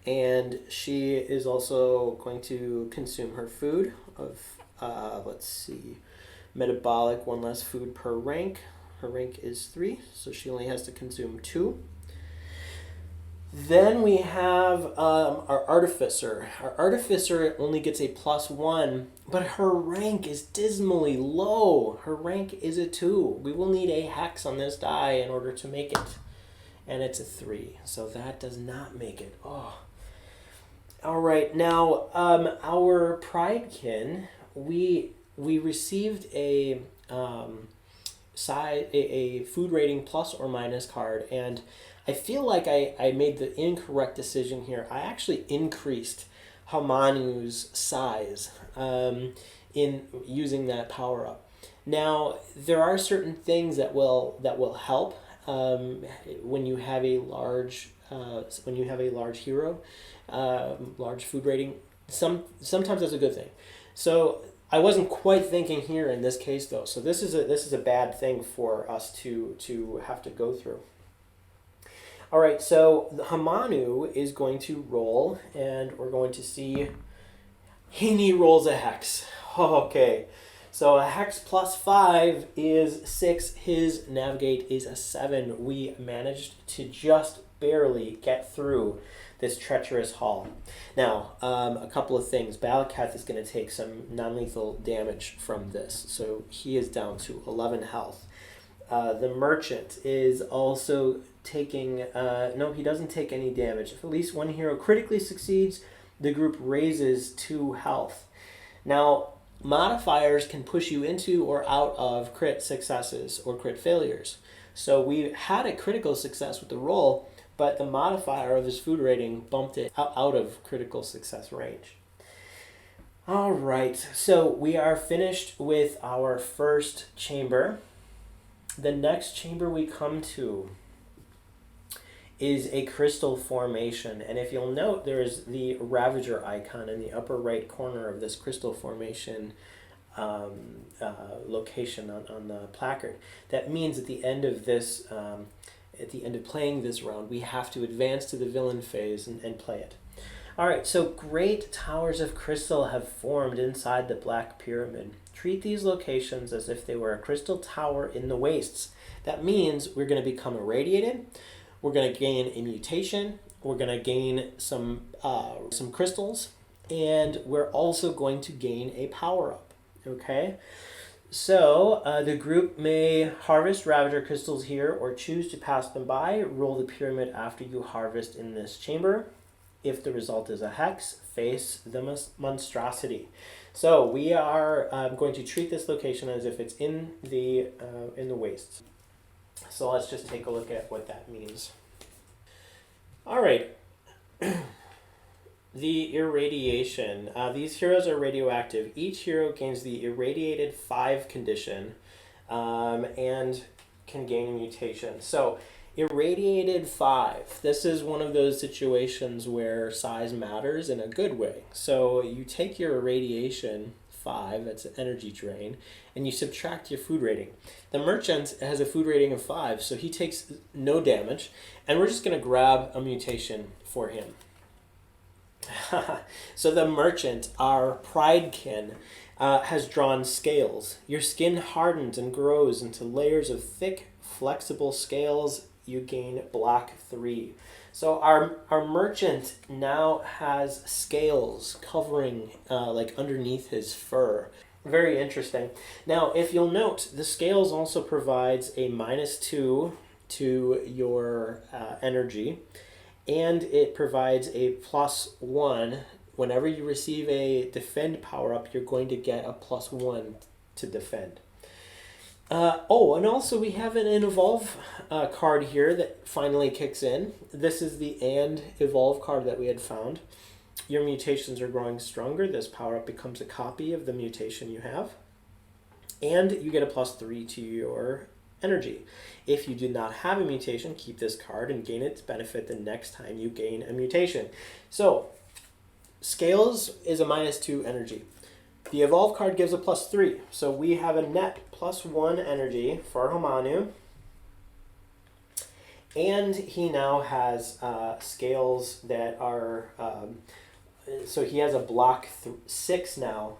And she is also going to consume her food of, let's see, Metabolic, 1 less food per rank. Her rank is 3, so she only has to consume 2. Then we have our Artificer. Our Artificer only gets a plus 1, but her rank is dismally low. Her rank is a 2. We will need a hex on this die in order to make it. And it's a 3, so that does not make it. Oh. All right, now our Pridekin, we received a food rating plus or minus card, and I feel like I made the incorrect decision here. I actually increased Hamanu's size in using that power up. Now there are certain things that will help when you have a large hero. Large food rating, sometimes that's a good thing. So I wasn't quite thinking here in this case though. So this is a bad thing for us to have to go through. All right, so the Hamanu is going to roll, and we're going to see he rolls a hex. Okay, so a hex plus 5 is 6. His navigate is a 7. We managed to just barely get through this treacherous hall. Now, a couple of things. Balacath is going to take some non-lethal damage from this, so he is down to 11 health. The merchant is also taking... no, he doesn't take any damage. If at least one hero critically succeeds, the group raises 2 health. Now, modifiers can push you into or out of crit successes or crit failures. So we had a critical success with the roll, but the modifier of his food rating bumped it out of critical success range. All right, so we are finished with our first chamber. The next chamber we come to is a crystal formation. And if you'll note, there is the Ravager icon in the upper right corner of this crystal formation location on the placard. That means at the end of this, at the end of playing this round, we have to advance to the villain phase and play it. All right, so great towers of crystal have formed inside the Black Pyramid. Treat these locations as if they were a crystal tower in the wastes. That means we're going to become irradiated, we're going to gain a mutation, we're going to gain some crystals, and we're also going to gain a power-up, okay? So the group may harvest Ravager crystals here or choose to pass them by. Roll the pyramid after you harvest in this chamber. If the result is a hex, face the monstrosity. So we are going to treat this location as if it's in the wastes. So let's just take a look at what that means. All right. The irradiation. These heroes are radioactive. Each hero gains the irradiated 5 condition and can gain a mutation. So irradiated 5. This is one of those situations where size matters in a good way. So you take your irradiation 5, that's an energy drain, and you subtract your food rating. The merchant has a food rating of 5, so he takes no damage, and we're just going to grab a mutation for him. So the merchant, our pridekin, has drawn scales. Your skin hardens and grows into layers of thick, flexible scales. You gain block 3. So our merchant now has scales covering like underneath his fur. Very interesting. Now, if you'll note, the scales also provides a -2 to your energy, and it provides a +1. Whenever you receive a defend power-up, you're going to get a +1 to defend. And also we have an evolve card here that finally kicks in. This is the and evolve card that we had found. Your mutations are growing stronger. This power-up becomes a copy of the mutation you have. And you get a +3 to your energy. If you do not have a mutation, keep this card and gain its benefit the next time you gain a mutation. So, Scales is a -2 energy. The Evolve card gives a +3. So we have a net +1 energy for Homanu. And he now has scales that are... so he has a block 6 now,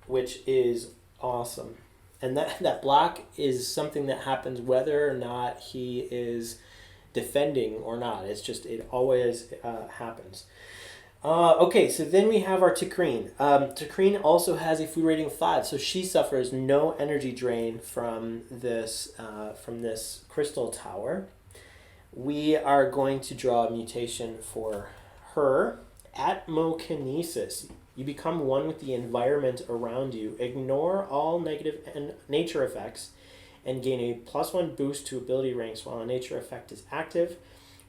which is awesome. And that block is something that happens whether or not he is defending or not. It's just, it always happens. Okay, so then we have our Takreen. Takreen also has a food rating of 5, so she suffers no energy drain from this crystal tower. We are going to draw a mutation for her. Atmokinesis. You become one with the environment around you. Ignore all negative nature effects and gain a +1 boost to ability ranks while a nature effect is active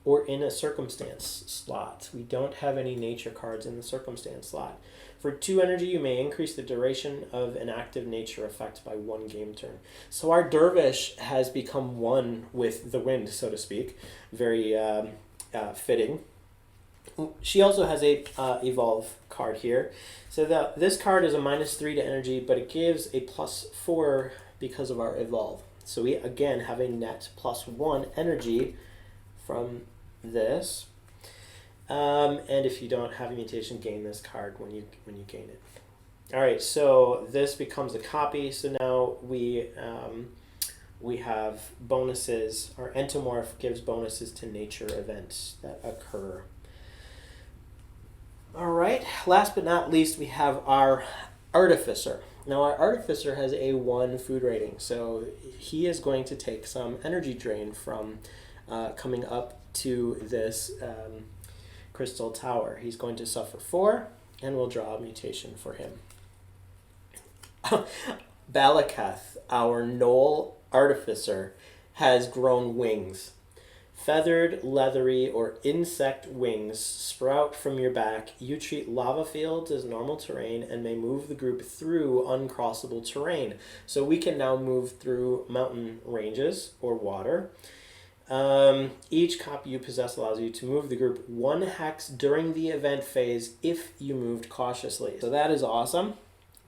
or in a circumstance slot. We don't have any nature cards in the circumstance slot. For 2 energy, you may increase the duration of an active nature effect by 1 game turn. So our Dervish has become one with the wind, so to speak. Very fitting. She also has a Evolve card here. So this card is a -3 to energy, but it gives a +4 because of our Evolve. So we, again, have a net +1 energy from this. And if you don't have a mutation, gain this card when you gain it. All right, so this becomes a copy. So now we have bonuses. Our Entomorph gives bonuses to nature events that occur. All right, last but not least, we have our Artificer. Now our Artificer has a 1 food rating, so he is going to take some energy drain from coming up to this crystal tower. He's going to suffer 4. and we'll draw a mutation for him. Balacath, our Gnoll Artificer, has grown wings. Feathered, leathery, or insect wings sprout from your back. You treat lava fields as normal terrain and may move the group through uncrossable terrain. So we can now move through mountain ranges or water. Each copy you possess allows you to move the group 1 hex during the event phase if you moved cautiously. So that is awesome.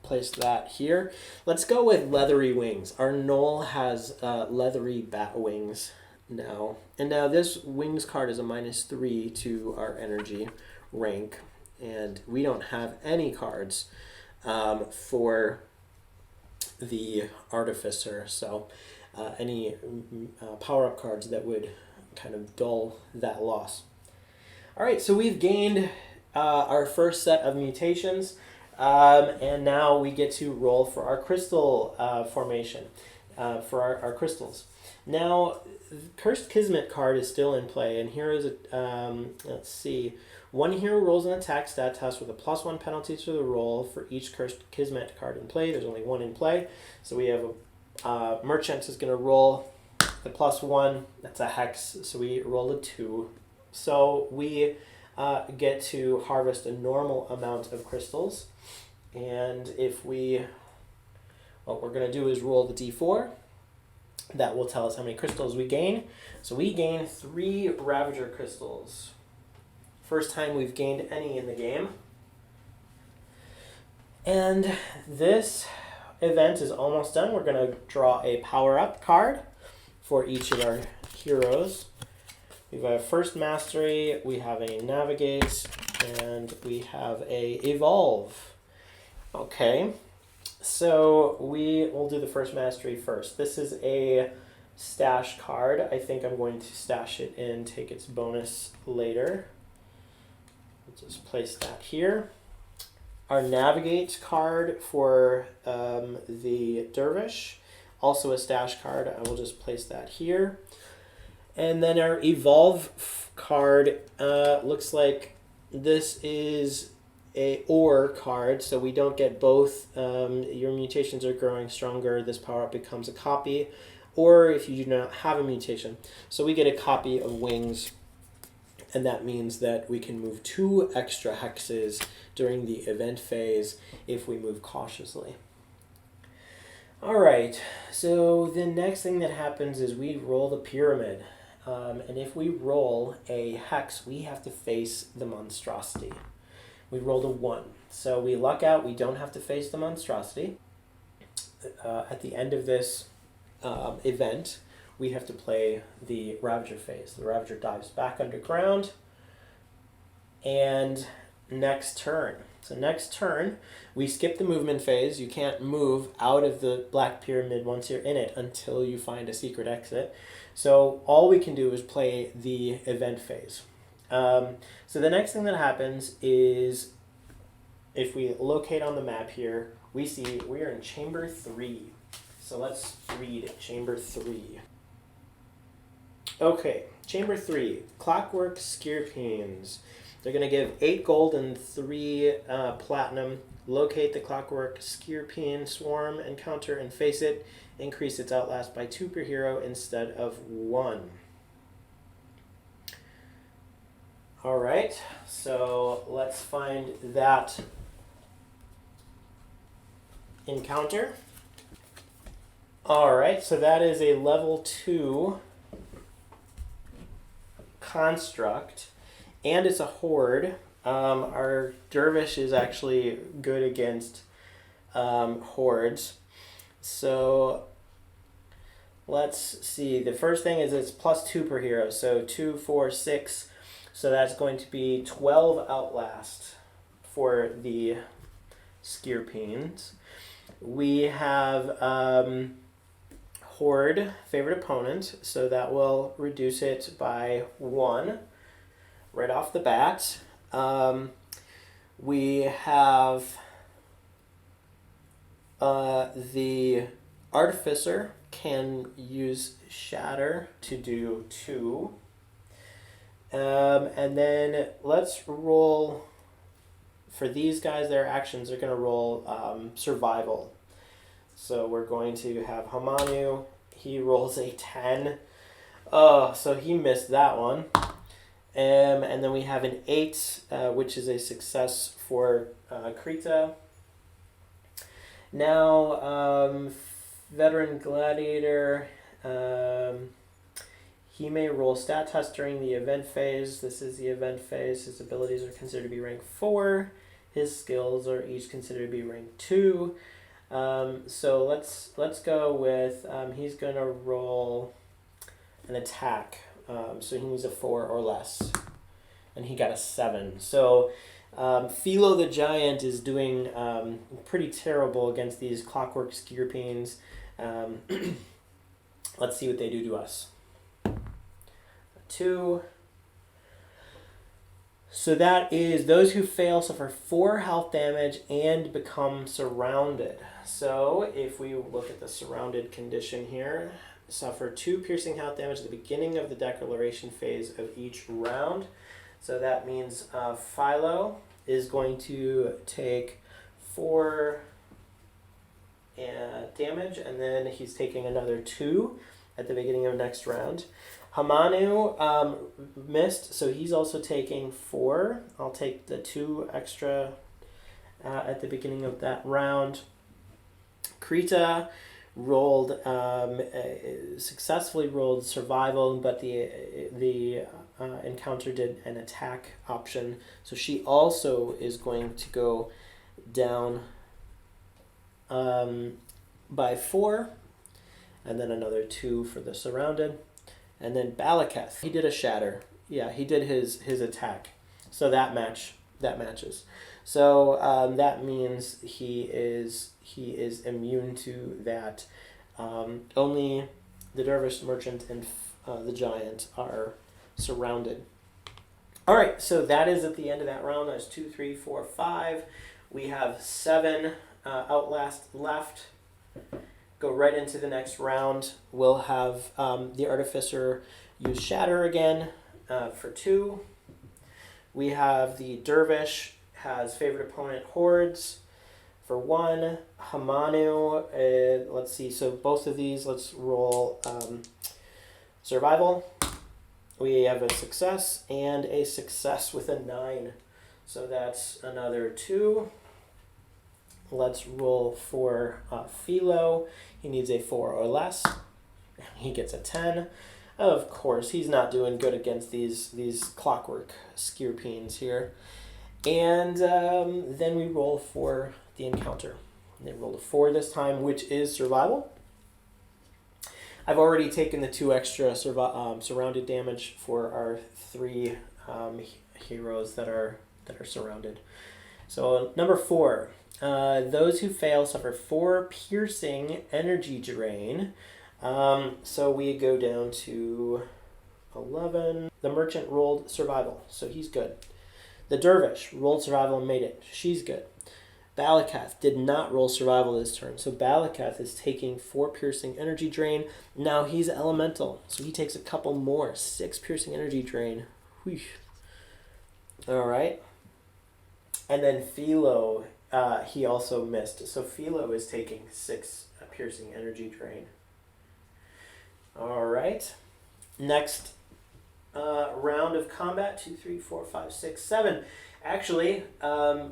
Place that here. Let's go with leathery wings. Our Gnoll has leathery bat wings now. And now this wings card is a -3 to our energy rank. And we don't have any cards for the Artificer. So any power-up cards that would kind of dull that loss. All right, so we've gained our first set of mutations. And now we get to roll for our crystal formation, for our crystals. Now, Cursed Kismet card is still in play, and here is a, let's see, one hero rolls an attack stat test with a +1 penalty to the roll for each Cursed Kismet card in play. There's only one in play, so we have a Merchant is going to roll the +1, that's a hex, so we roll a 2. So we get to harvest a normal amount of crystals. And if what we're going to do is roll the d4. That will tell us how many crystals we gain. So we gain 3 Ravager crystals. First time we've gained any in the game. And this event is almost done. We're going to draw a power-up card for each of our heroes. We have a First Mastery, we have a Navigate, and we have a Evolve. Okay, so we will do the First Mastery first. This is a stash card. I think I'm going to stash it and take its bonus later. We'll just place that here. Our Navigate card for the Dervish, also a stash card. I will just place that here. And then our Evolve card looks like this is a or card, so we don't get both. Your mutations are growing stronger, this power-up becomes a copy, or if you do not have a mutation. So we get a copy of wings, and that means that we can move 2 extra hexes during the event phase if we move cautiously. All right, so the next thing that happens is we roll the pyramid. And if we roll a hex, we have to face the monstrosity. We rolled a 1. So we luck out, we don't have to face the monstrosity. At the end of this event, we have to play the Ravager phase. The Ravager dives back underground. And next turn. So next turn, we skip the movement phase. You can't move out of the Black Pyramid once you're in it until you find a secret exit. So all we can do is play the event phase. So the next thing that happens is, if we locate on the map here, we see we are in Chamber 3. So let's read Chamber 3. Okay, Chamber 3, Clockwork Skirpines. They're going to give 8 gold and 3 platinum. Locate the Clockwork Skirpine Swarm, encounter and face it. Increase its outlast by 2 per hero instead of 1. All right, so let's find that encounter. All right, so that is a level 2 construct, and it's a horde. Our Dervish is actually good against hordes. So let's see. The first thing is it's +2 per hero. So 2, 4, 6. So that's going to be 12 outlast for the Skirpines. We have Horde, favorite opponent. So that will reduce it by 1 right off the bat. We have the Artificer can use Shatter to do 2. And then let's roll for these guys, their actions are going to roll survival. So we're going to have Hamanu. He rolls a 10. Oh, so he missed that one. And then we have an 8, which is a success for Krita. Now, Veteran Gladiator, he may roll stat test during the event phase. This is the event phase. His abilities are considered to be rank 4. His skills are each considered to be rank 2. So let's go with, he's going to roll an attack. So he needs a 4 or less. And he got a 7. So Philo the Giant is doing pretty terrible against these Clockwork Skirpines. Let's see what they do to us. 2. So that is those who fail suffer 4 health damage and become surrounded. So if we look at the surrounded condition here, suffer 2 piercing health damage at the beginning of the declaration phase of each round. So that means Philo is going to take 4 damage, and then he's taking another 2 at the beginning of next round. Hamanu missed, so he's also taking 4. I'll take the 2 extra at the beginning of that round. Krita rolled successfully rolled survival, but the encounter did an attack option, so she also is going to go down by 4, and then another 2 for the surrounded. And then Balacath, he did a shatter. Yeah, he did his attack, so that matches. So that means he is immune to that. Only the Dervish, Merchant, and the Giant are surrounded. All right, so that is at the end of that round. There's 2, 3, 4, 5. We have 7 Outlast left. Go right into the next round. We'll have the Artificer use Shatter again for 2. We have the Dervish has favorite opponent Hordes for 1. Hamanu, let's see, so both of these, let's roll survival. We have a success and a success with a 9. So that's another 2. Let's roll for Philo. He needs a 4 or less. He gets a 10. Of course, he's not doing good against these Clockwork Skirpines here. And then we roll for the encounter. They rolled a 4 this time, which is survival. I've already taken the 2 extra surrounded damage for our 3 heroes that are surrounded. So number 4. Those who fail suffer 4 piercing energy drain. So we go down to 11. The Merchant rolled survival, so he's good. The Dervish rolled survival and made it. She's good. Balacath did not roll survival this turn, so Balacath is taking 4 piercing energy drain. Now he's elemental, so he takes a couple more. 6 piercing energy drain. Whew. All right. And then Philo, he also missed. So Philo is taking 6 piercing energy drain. All right. Next round of combat. 2, 3, 4, 5, 6, 7. Actually,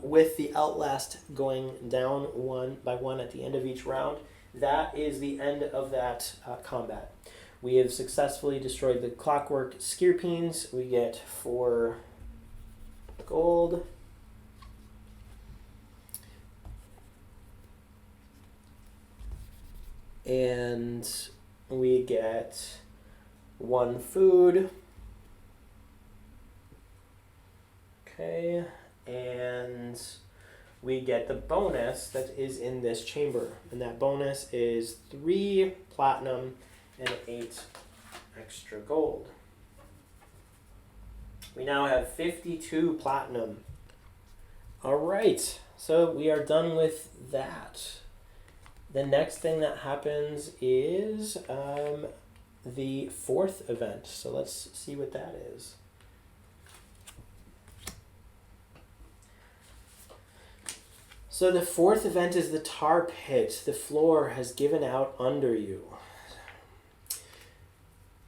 with the Outlast going down 1 by 1 at the end of each round, that is the end of that combat. We have successfully destroyed the Clockwork Skirpines. We get 4 gold. And we get 1 food. Okay, and we get the bonus that is in this chamber. And that bonus is 3 platinum and 8 extra gold. We now have 52 platinum. All right, so we are done with that. The next thing that happens is the 4th event. So let's see what that is. So the fourth event is the tar pit. The floor has given out under you.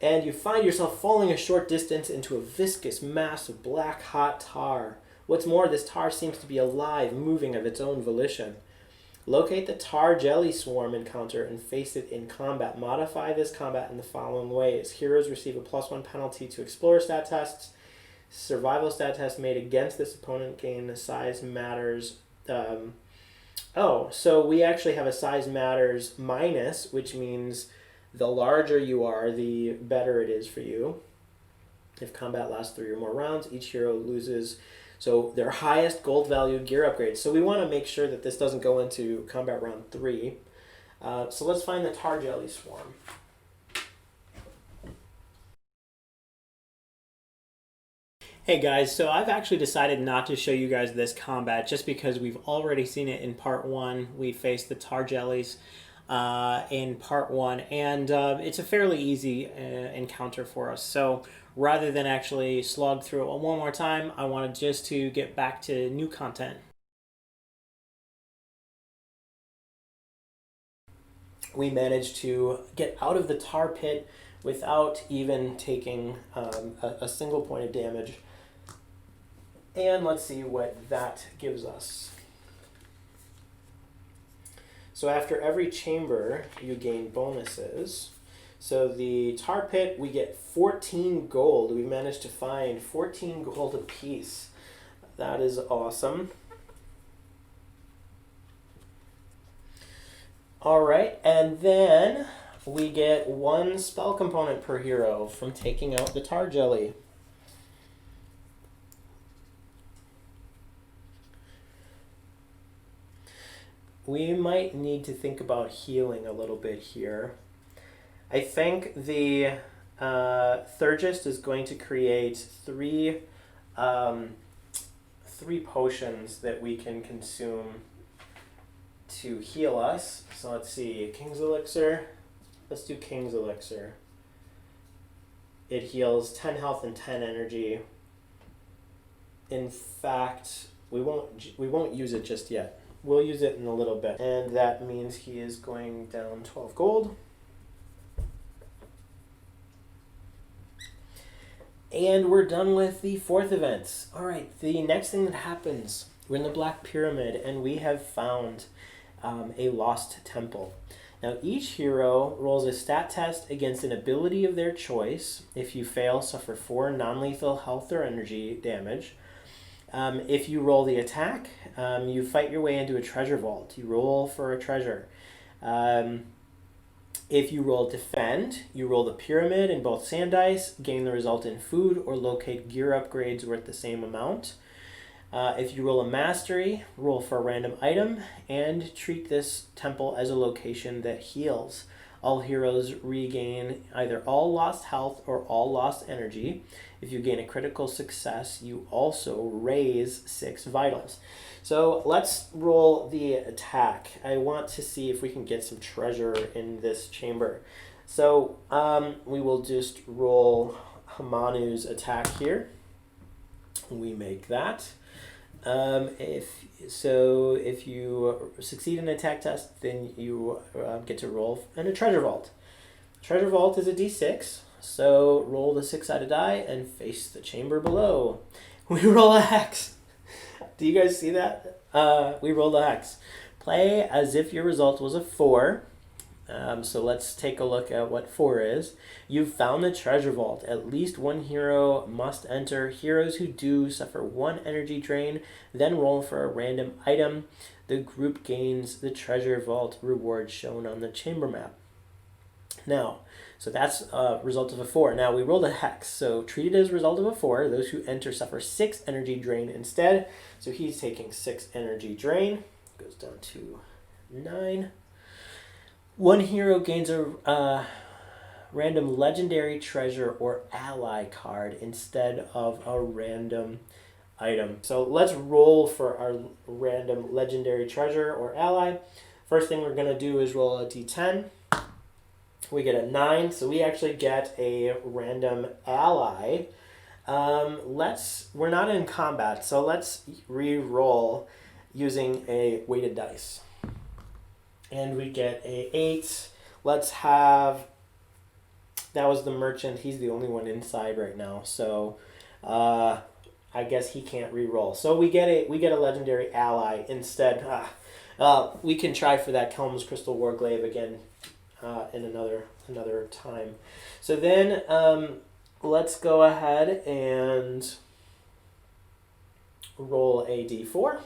And you find yourself falling a short distance into a viscous mass of black hot tar. What's more, this tar seems to be alive, moving of its own volition. Locate the tar jelly swarm encounter and face it in combat. Modify this combat in the following ways. Heroes receive a +1 penalty to Explorer stat tests. Survival stat tests made against this opponent gain size matters. So we actually have a size matters minus, which means the larger you are, the better it is for you. If combat lasts 3 or more rounds, each hero loses their highest gold value gear upgrades. So we want to make sure that this doesn't go into combat round 3. So let's find the tar jelly swarm. Hey guys, so I've actually decided not to show you guys this combat just because we've already seen it in part 1. We faced the tar jellies in part 1, and it's a fairly easy encounter for us. So rather than actually slog through it one more time, I wanted just to get back to new content. We managed to get out of the tar pit without even taking a single point of damage. And let's see what that gives us. So after every chamber, you gain bonuses. So the tar pit, we get 14 gold. We managed to find 14 gold apiece. That is awesome. All right, and then we get 1 spell component per hero from taking out the tar jelly. We might need to think about healing a little bit here. I think the Thurgist is going to create 3 potions that we can consume to heal us. So let's see, King's Elixir. Let's do King's Elixir. It heals 10 health and 10 energy. In fact, we won't use it just yet. We'll use it in a little bit. And that means he is going down 12 gold. And we're done with the 4th event. All right, the next thing that happens, we're in the Black Pyramid, and we have found a lost temple. Now, each hero rolls a stat test against an ability of their choice. If you fail, suffer 4 non-lethal health or energy damage. If you roll the attack, you fight your way into a treasure vault. You roll for a treasure. If you roll defend, you roll the pyramid in both sand dice, gain the result in food, or locate gear upgrades worth the same amount. If you roll a mastery, roll for a random item, and treat this temple as a location that heals. All heroes regain either all lost health or all lost energy. If you gain a critical success, you also raise 6 vitals. So let's roll the attack. I want to see if we can get some treasure in this chamber. So we will just roll Hamanu's attack here. We make that. If you succeed in an attack test, then you get to roll in a treasure vault. Treasure vault is a d6, so roll the 6-sided die and face the chamber below. We roll a hex. Do you guys see that? We rolled a hex. Play as if your result was a 4. So let's take a look at what 4 is. You've found the treasure vault. At least 1 hero must enter. Heroes who do suffer 1 energy drain, then roll for a random item. The group gains the treasure vault reward shown on the chamber map. Now, so that's a result of a 4. Now we rolled a hex, so treat it as a result of a 4. Those who enter suffer 6 energy drain instead. So he's taking 6 energy drain. Goes down to 9. 1 hero gains a random legendary treasure or ally card instead of a random item. So let's roll for our random legendary treasure or ally. First thing we're going to do is roll a d10. We get a 9, so we actually get a random ally. We're not in combat, so let's re-roll. using a weighted dice. And we get a 8. Let's have... That was the merchant. He's the only one inside right now. So I guess he can't re-roll. So we get a legendary ally instead. We can try for that Kelm's Crystal Warglaive again in another time. So then let's go ahead and roll a d4.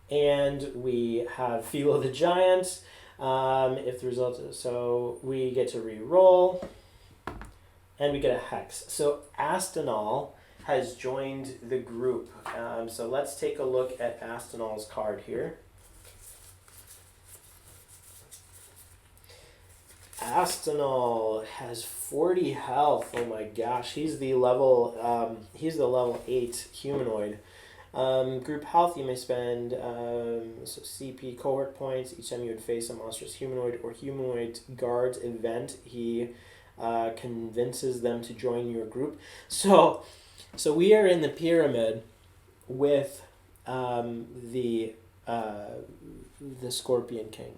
And we have Philo the Giant. If the result is, so we get to re-roll. And we get a hex. So Astenal has joined the group. So let's take a look at Astenal's card here. Astenal has 40 health. Oh my gosh, he's the level 8 humanoid. Group health, you may spend so CP cohort points each time you would face a monstrous humanoid or humanoid guards event. He convinces them to join your group. So we are in the pyramid with the Scorpion King.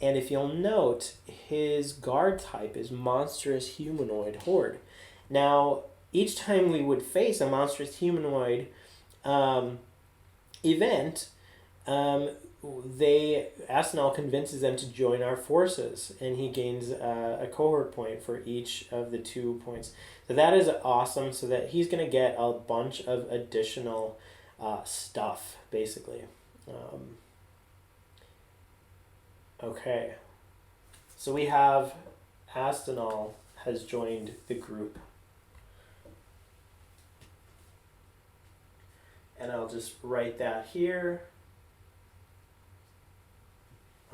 And if you'll note, his guard type is monstrous humanoid horde. Now, each time we would face a monstrous humanoid event, Astenal convinces them to join our forces, and he gains a cohort point for each of the 2 points. So that is awesome, so that he's going to get a bunch of additional stuff, basically. Okay, so we have Astenal has joined the group. And I'll just write that here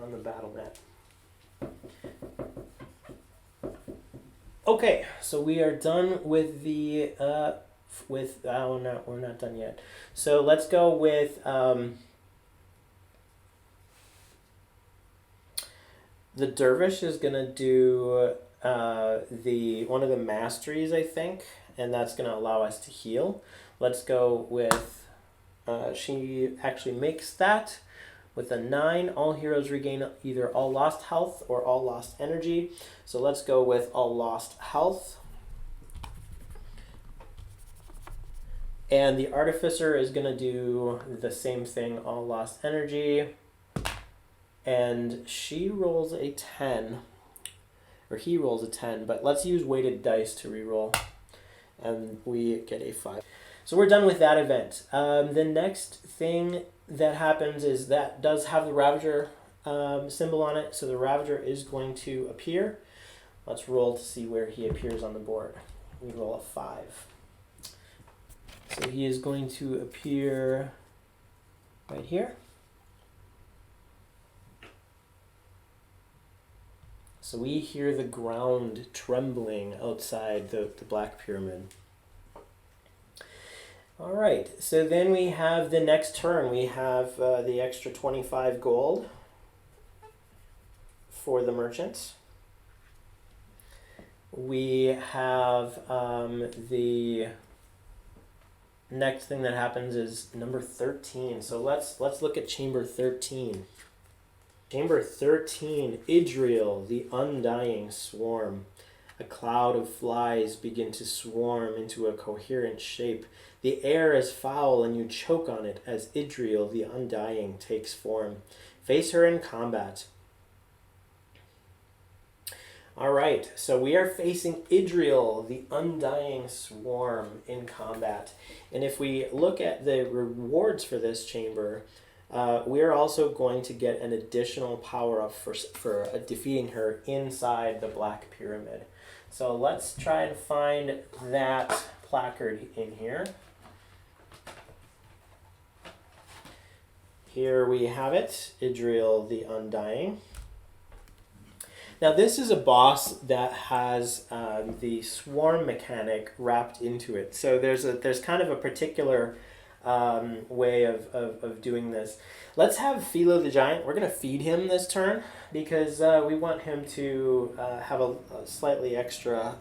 on the battle net. Okay, so we are done with the no, we're not done yet. So let's go with the Dervish is gonna do one of the masteries, I think, and that's gonna allow us to heal. Let's go with she actually makes that with a 9. All heroes regain either all lost health or all lost energy. So let's go with all lost health. And the Artificer is going to do the same thing, all lost energy. And she rolls a 10. Or he rolls a 10, but let's use weighted dice to reroll. And we get a 5. So we're done with that event. The next thing that happens is that does have the Ravager symbol on it. So the Ravager is going to appear. Let's roll to see where he appears on the board. We roll a 5. So he is going to appear right here. So we hear the ground trembling outside the Black Pyramid. All right, so then we have the next turn. We have the extra 25 gold for the merchants. We have the next thing that happens is number 13. So let's look at Chamber 13. Chamber 13, Idril the Undying swarm. A cloud of flies begin to swarm into a coherent shape. The air is foul and you choke on it as Idril the Undying takes form. Face her in combat. Alright, so we are facing Idril the Undying swarm in combat. And if we look at the rewards for this chamber, we are also going to get an additional power-up for defeating her inside the Black Pyramid. So let's try and find that placard in here. Here we have it, Idril the Undying. Now this is a boss that has the swarm mechanic wrapped into it. So there's kind of a particular way of doing this. Let's have Philo the Giant. We're going to feed him this turn because we want him to have a slightly extra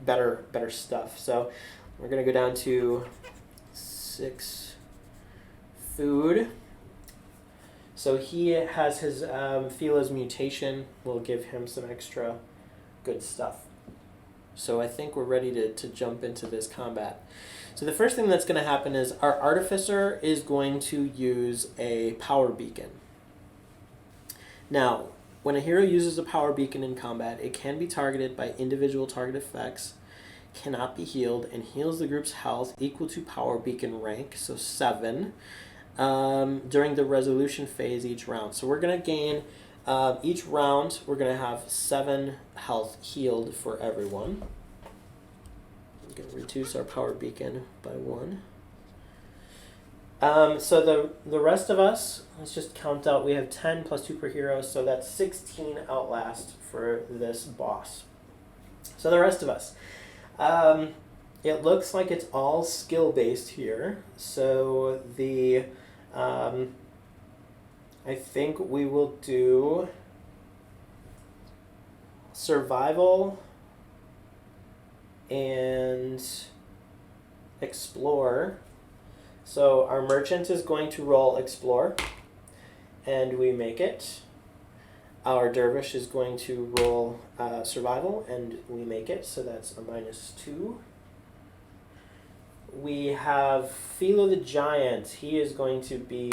better stuff. So we're going to go down to 6, food. So he has his Phila's mutation will give him some extra good stuff. So I think we're ready to jump into this combat. So the first thing that's going to happen is our Artificer is going to use a power beacon. Now, when a hero uses a power beacon in combat, it can be targeted by individual target effects, cannot be healed, and heals the group's health equal to power beacon rank, so 7, during the resolution phase each round. So we're going to gain, each round, we're going to have 7 health healed for everyone. We're going to reduce our power beacon by 1. So the rest of us, let's just count out, we have 10 plus 2 per hero, so that's 16 Outlast for this boss. So the rest of us, it looks like it's all skill-based here, so the, I think we will do survival and explore. So our merchant is going to roll explore, and we make it. Our dervish is going to roll survival, and we make it, so that's a -2. We have Philo the Giant. He is going to be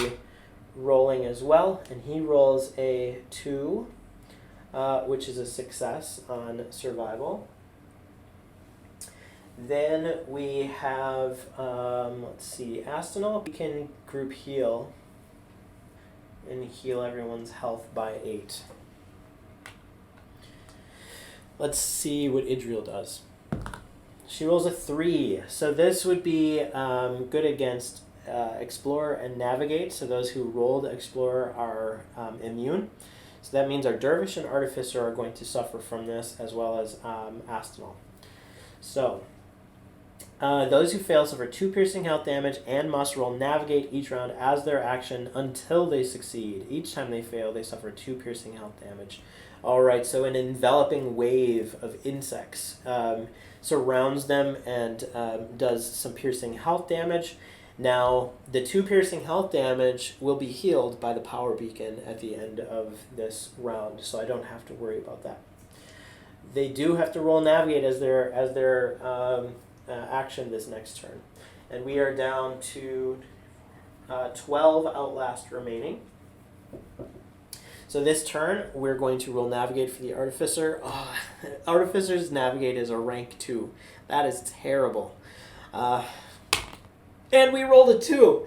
rolling as well, and he rolls a 2, which is a success on survival. Then we have, let's see, Astonal. We can group heal and heal everyone's health by 8. Let's see what Idril does. She rolls a 3. So this would be good against Explorer and Navigate. So those who rolled Explorer are immune. So that means our Dervish and Artificer are going to suffer from this, as well as Astonal. So those who fail suffer 2 piercing health damage and must roll Navigate each round as their action until they succeed. Each time they fail, they suffer 2 piercing health damage. Alright, so an enveloping wave of insects surrounds them and does some piercing health damage. Now, the 2 piercing health damage will be healed by the power beacon at the end of this round, so I don't have to worry about that. They do have to roll Navigate as their action this next turn. And we are down to 12 Outlast remaining. So this turn, we're going to roll Navigate for the Artificer. Oh, Artificer's Navigate is a rank 2. That is terrible. And we rolled a 2.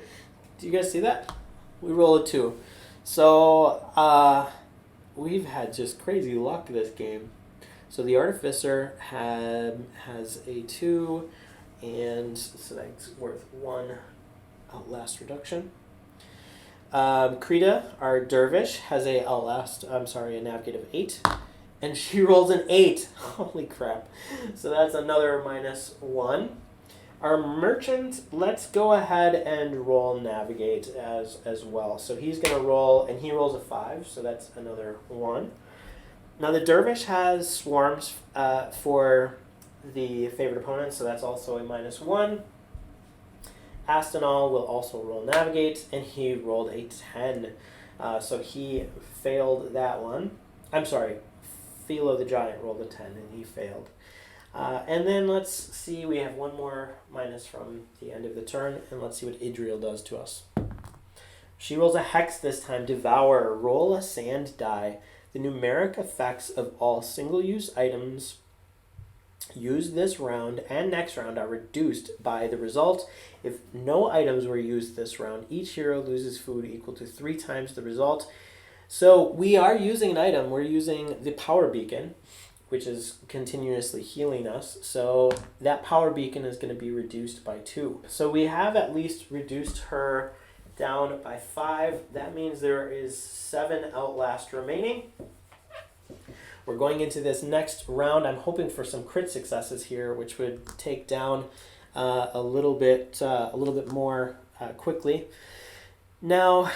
Do you guys see that? We rolled a 2. So we've had just crazy luck this game. So the Artificer has a 2, and so that's worth 1 Outlast reduction. Krita, our Dervish, has a Navigate of 8, and she rolls an 8. Holy crap. So that's another -1. Our Merchant, let's go ahead and roll Navigate as well. So he's going to roll, and he rolls a 5, so that's another 1. Now the Dervish has Swarms for the favored opponent, so that's also a -1. Astonal will also roll Navigate, and he rolled a 10. So he failed that one. I'm sorry, Philo the Giant rolled a 10, and he failed. And then let's see, we have one more minus from the end of the turn, and let's see what Idril does to us. She rolls a Hex this time, Devour, roll a sand die. The numeric effects of all single-use items used this round and next round are reduced by the result. If no items were used this round, each hero loses food equal to 3 times the result. So we are using an item. We're using the Power Beacon, which is continuously healing us. So that Power Beacon is going to be reduced by 2. So we have at least reduced her down by 5. That means there is 7 Outlast remaining. We're going into this next round. I'm hoping for some crit successes here, which would take down a little bit more quickly. Now,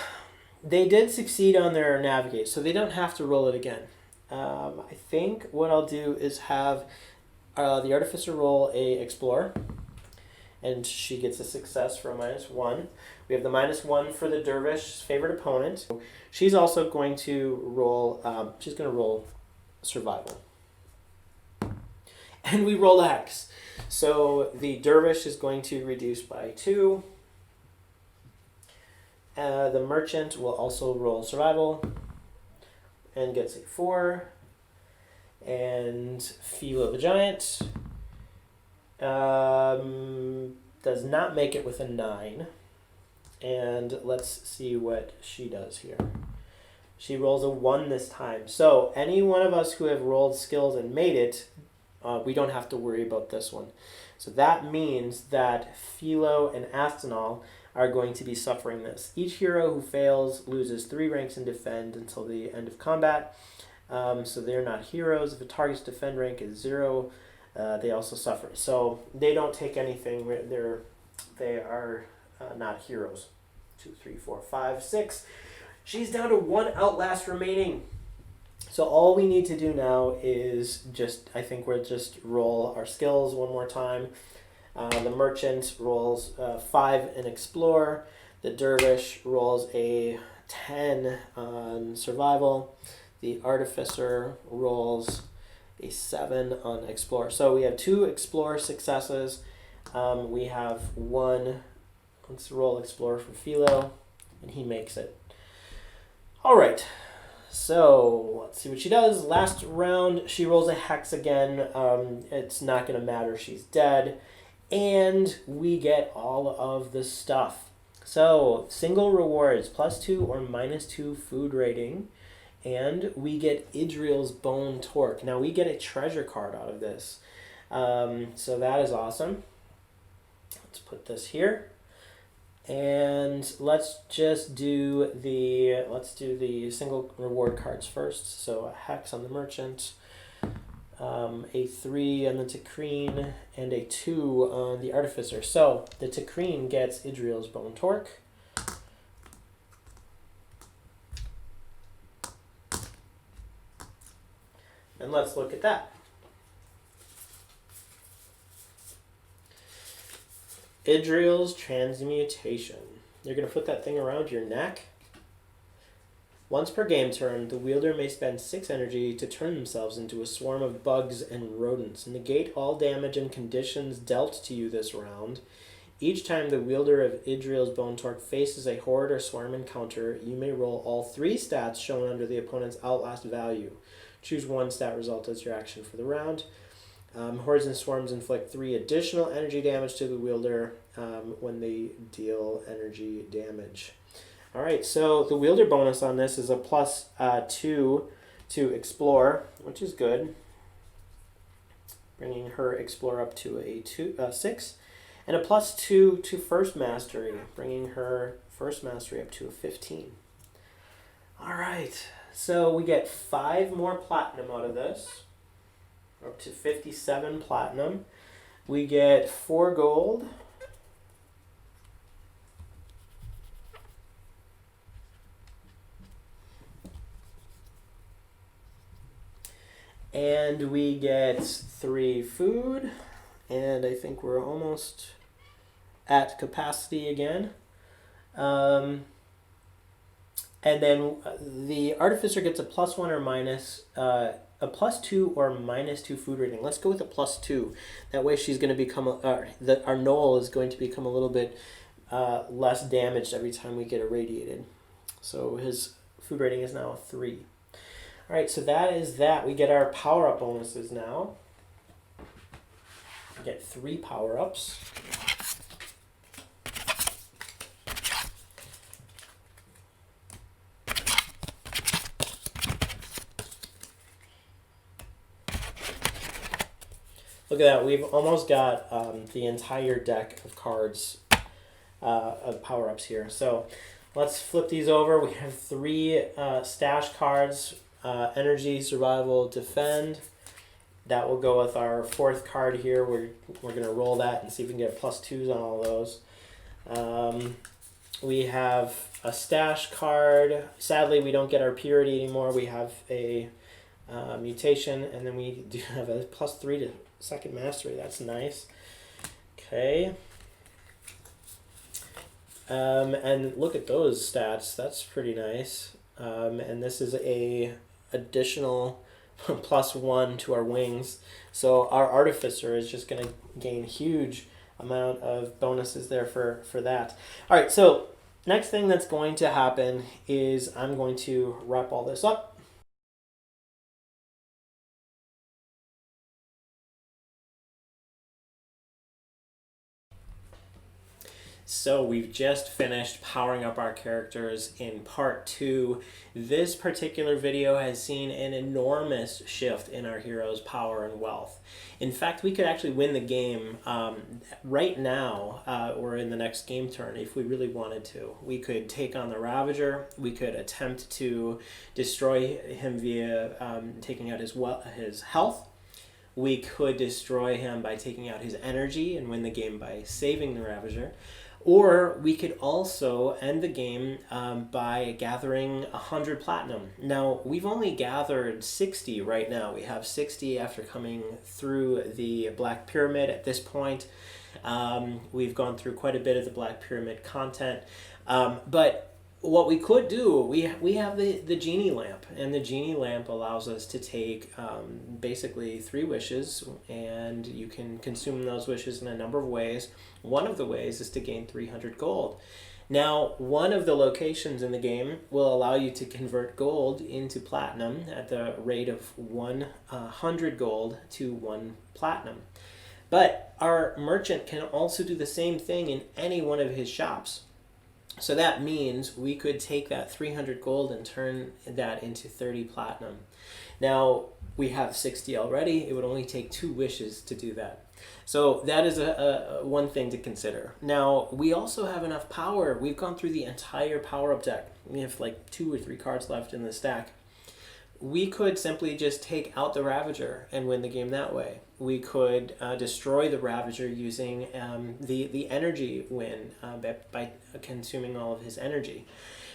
they did succeed on their Navigate, so they don't have to roll it again. I think what I'll do is have the Artificer roll a Explore, and she gets a success for a -1. We have the -1 for the Dervish, favorite opponent. She's also going to roll, survival. And we roll a hex. So the Dervish is going to reduce by 2. The merchant will also roll survival and gets a 4. And Philo the Giant does not make it with a 9. And let's see what she does here. She rolls a 1 this time. So any one of us who have rolled skills and made it, we don't have to worry about this one. So that means that Philo and Astanol are going to be suffering this. Each hero who fails loses 3 ranks in defend until the end of combat. So they're not heroes. If a target's defend rank is 0, they also suffer. So they don't take anything. They are not heroes. 2, 3, 4, 5, 6. She's down to 1 outlast remaining. So all we need to do now is I think we'll just roll our skills one more time. The merchant rolls 5 and explore. The dervish rolls a 10 on survival. The artificer rolls a 7 on explore. So we have 2 explore successes. We have 1. Let's roll explore for Philo, and he makes it. All right. So let's see what she does. Last round, she rolls a hex again. It's not going to matter. She's dead. And we get all of the stuff. So single rewards, +2 or -2 food rating. And we get Idril's Bone Torque. Now we get a treasure card out of this. So that is awesome. Let's put this here. And let's just do the single reward cards first. So a hex on the merchant, a 3 on the Takreen, and a 2 on the artificer. So the Takreen gets Idril's Bone Torque. And let's look at that. Idril's Transmutation. You're going to put that thing around your neck. Once per game turn, the wielder may spend 6 energy to turn themselves into a swarm of bugs and rodents. Negate all damage and conditions dealt to you this round. Each time the wielder of Idril's Bone Torque faces a horde or swarm encounter, you may roll all 3 stats shown under the opponent's outlast value. Choose 1 stat result as your action for the round. Hordes and swarms inflict 3 additional energy damage to the wielder when they deal energy damage. All right, so the wielder bonus on this is a +2 to explore, which is good. Bringing her explore up to a 6. And a +2 to first mastery, bringing her first mastery up to a 15. All right, so we get 5 more platinum out of this. Up to 57 platinum. We get 4 gold. And we get 3 food. And I think we're almost at capacity again. And then the artificer gets a +1 or minus, a +2 or -2 food rating. Let's go with a +2. That way she's going to become, our Gnoll is going to become a little bit less damaged every time we get irradiated. So his food rating is now a 3. All right, so that is that. We get our power-up bonuses now. We get 3 power-ups. Look at that, we've almost got the entire deck of cards of power-ups here. So let's flip these over. We have 3 stash cards, energy, survival, defend. That will go with our 4th card here. We're going to roll that and see if we can get +2s on all those. We have a stash card. Sadly, we don't get our purity anymore. We have a mutation, and then we do have a +3 to second mastery. That's nice. Okay. And look at those stats. That's pretty nice. And this is a additional +1 to our wings. So our Artificer is just going to gain huge amount of bonuses there for that. All right, so next thing that's going to happen is I'm going to wrap all this up. So we've just finished powering up our characters in part 2. This particular video has seen an enormous shift in our heroes' power and wealth. In fact, we could actually win the game right now or in the next game turn if we really wanted to. We could take on the Ravager. We could attempt to destroy him via taking out his health. We could destroy him by taking out his energy and win the game by saving the Ravager. Or we could also end the game by gathering 100 platinum. Now, we've only gathered 60 right now. We have 60 after coming through the Black Pyramid at this point. We've gone through quite a bit of the Black Pyramid content. But what we could do, we have the Genie Lamp, and the Genie Lamp allows us to take basically 3 wishes, and you can consume those wishes in a number of ways. One of the ways is to gain 300 gold. Now, one of the locations in the game will allow you to convert gold into platinum at the rate of 100 gold to 1 platinum. But our merchant can also do the same thing in any one of his shops. So that means we could take that 300 gold and turn that into 30 platinum. Now, we have 60 already. It would only take 2 wishes to do that. So that is one thing to consider. Now, we also have enough power. We've gone through the entire power-up deck. We have like 2 or 3 cards left in the stack. We could simply just take out the Ravager and win the game that way. We could destroy the Ravager using the energy win by consuming all of his energy.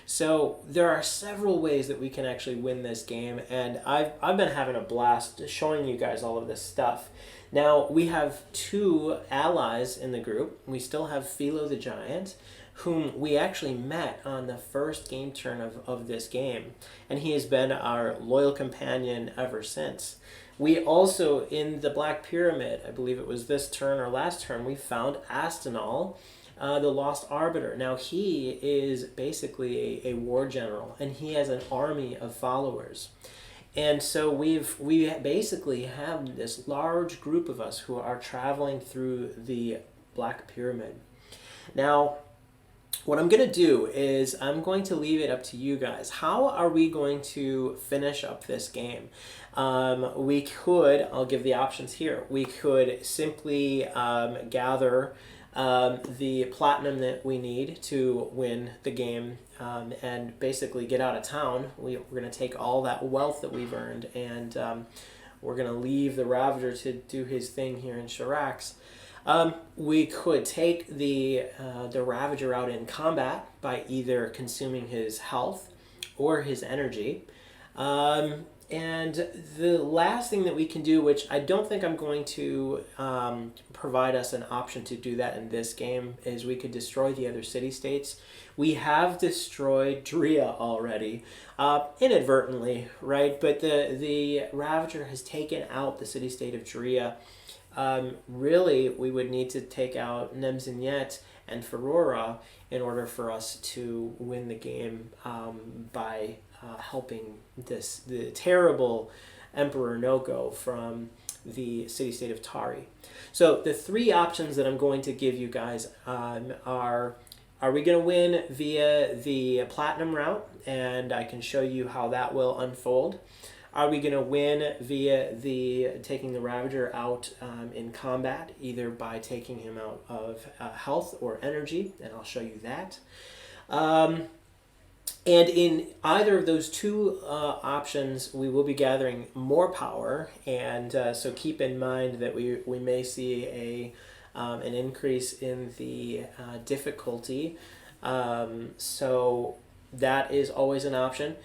So there are several ways that we can actually win this game, and I've been having a blast showing you guys all of this stuff. Now, we have 2 allies in the group. We still have Philo the Giant, whom we actually met on the first game turn of this game, and he has been our loyal companion ever since. We also, in the Black Pyramid, I believe it was this turn or last turn, we found Astenal, the Lost Arbiter. Now, he is basically a war general, and he has an army of followers. And so we basically have this large group of us who are traveling through the Black Pyramid. Now, what I'm going to do is I'm going to leave it up to you guys. How are we going to finish up this game? We could, I'll give the options here. We could simply gather the platinum that we need to win the game and basically get out of town. We're going to take all that wealth that we've earned, and we're going to leave the Ravager to do his thing here in Shurax. We could take the Ravager out in combat by either consuming his health or his energy. And the last thing that we can do, which I don't think I'm going to provide us an option to do that in this game, is we could destroy the other city-states. We have destroyed Drea already, inadvertently, right? But the Ravager has taken out the city-state of Drea. Really, we would need to take out Nemzinet and Ferrora in order for us to win the game by helping the terrible Emperor Noko from the city-state of Tari. So the 3 options that I'm going to give you guys are we going to win via the Platinum route? And I can show you how that will unfold. Are we going to win via taking the Ravager out in combat, either by taking him out of health or energy? And I'll show you that. And in either of those 2 options, we will be gathering more power. And so keep in mind that we may see an increase in the difficulty. So that is always an option.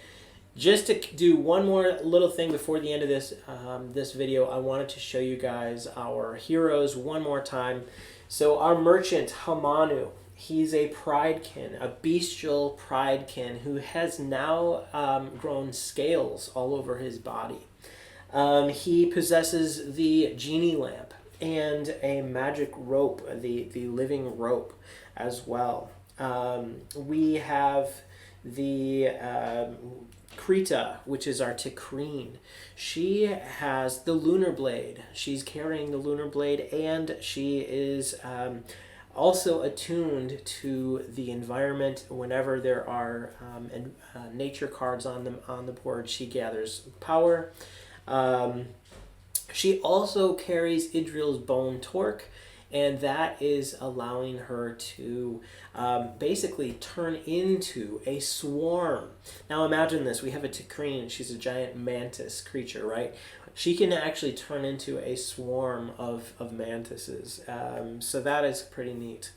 Just to do one more little thing before the end of this video, I wanted to show you guys our heroes one more time. So our merchant, Hamanu, He's a pridekin, a bestial pridekin who has now grown scales all over his body. He possesses the genie lamp and a magic rope, the living rope as well. We have the Krita, which is our Tikreen. She has the Lunar Blade. She's carrying the Lunar Blade, and she is also attuned to the environment. Whenever there are nature cards on the board, she gathers power. She also carries Idril's Bone Torque, and that is allowing her to basically turn into a swarm. Now imagine this, we have a Tikreen, she's a giant mantis creature, right? She can actually turn into a swarm of mantises, so that is pretty neat.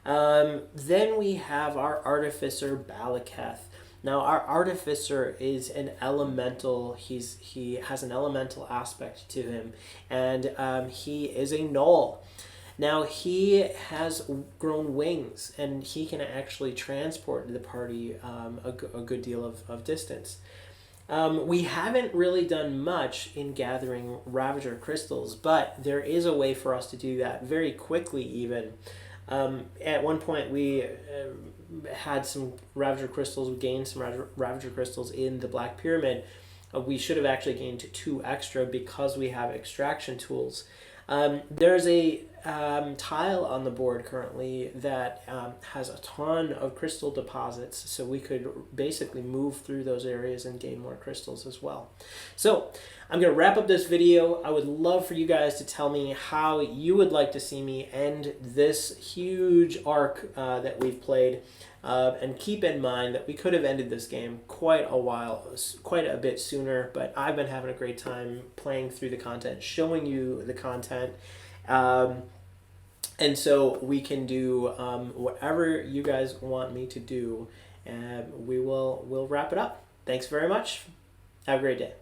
Then we have our Artificer Balacath. Now our Artificer is an elemental, he has an elemental aspect to him, and he is a Gnoll. Now he has grown wings, and he can actually transport the party a good deal of distance. We haven't really done much in gathering Ravager crystals, but there is a way for us to do that very quickly even. At one point we had some Ravager crystals, we gained some Ravager crystals in the Black Pyramid. We should have actually gained 2 extra because we have extraction tools. There's a tile on the board currently that has a ton of crystal deposits, so we could basically move through those areas and gain more crystals as well. So I'm going to wrap up this video. I would love for you guys to tell me how you would like to see me end this huge arc that we've played. And keep in mind that we could have ended this game quite a bit sooner, but I've been having a great time playing through the content, showing you the content, and so we can do whatever you guys want me to do, and we'll wrap it up. Thanks very much. Have a great day.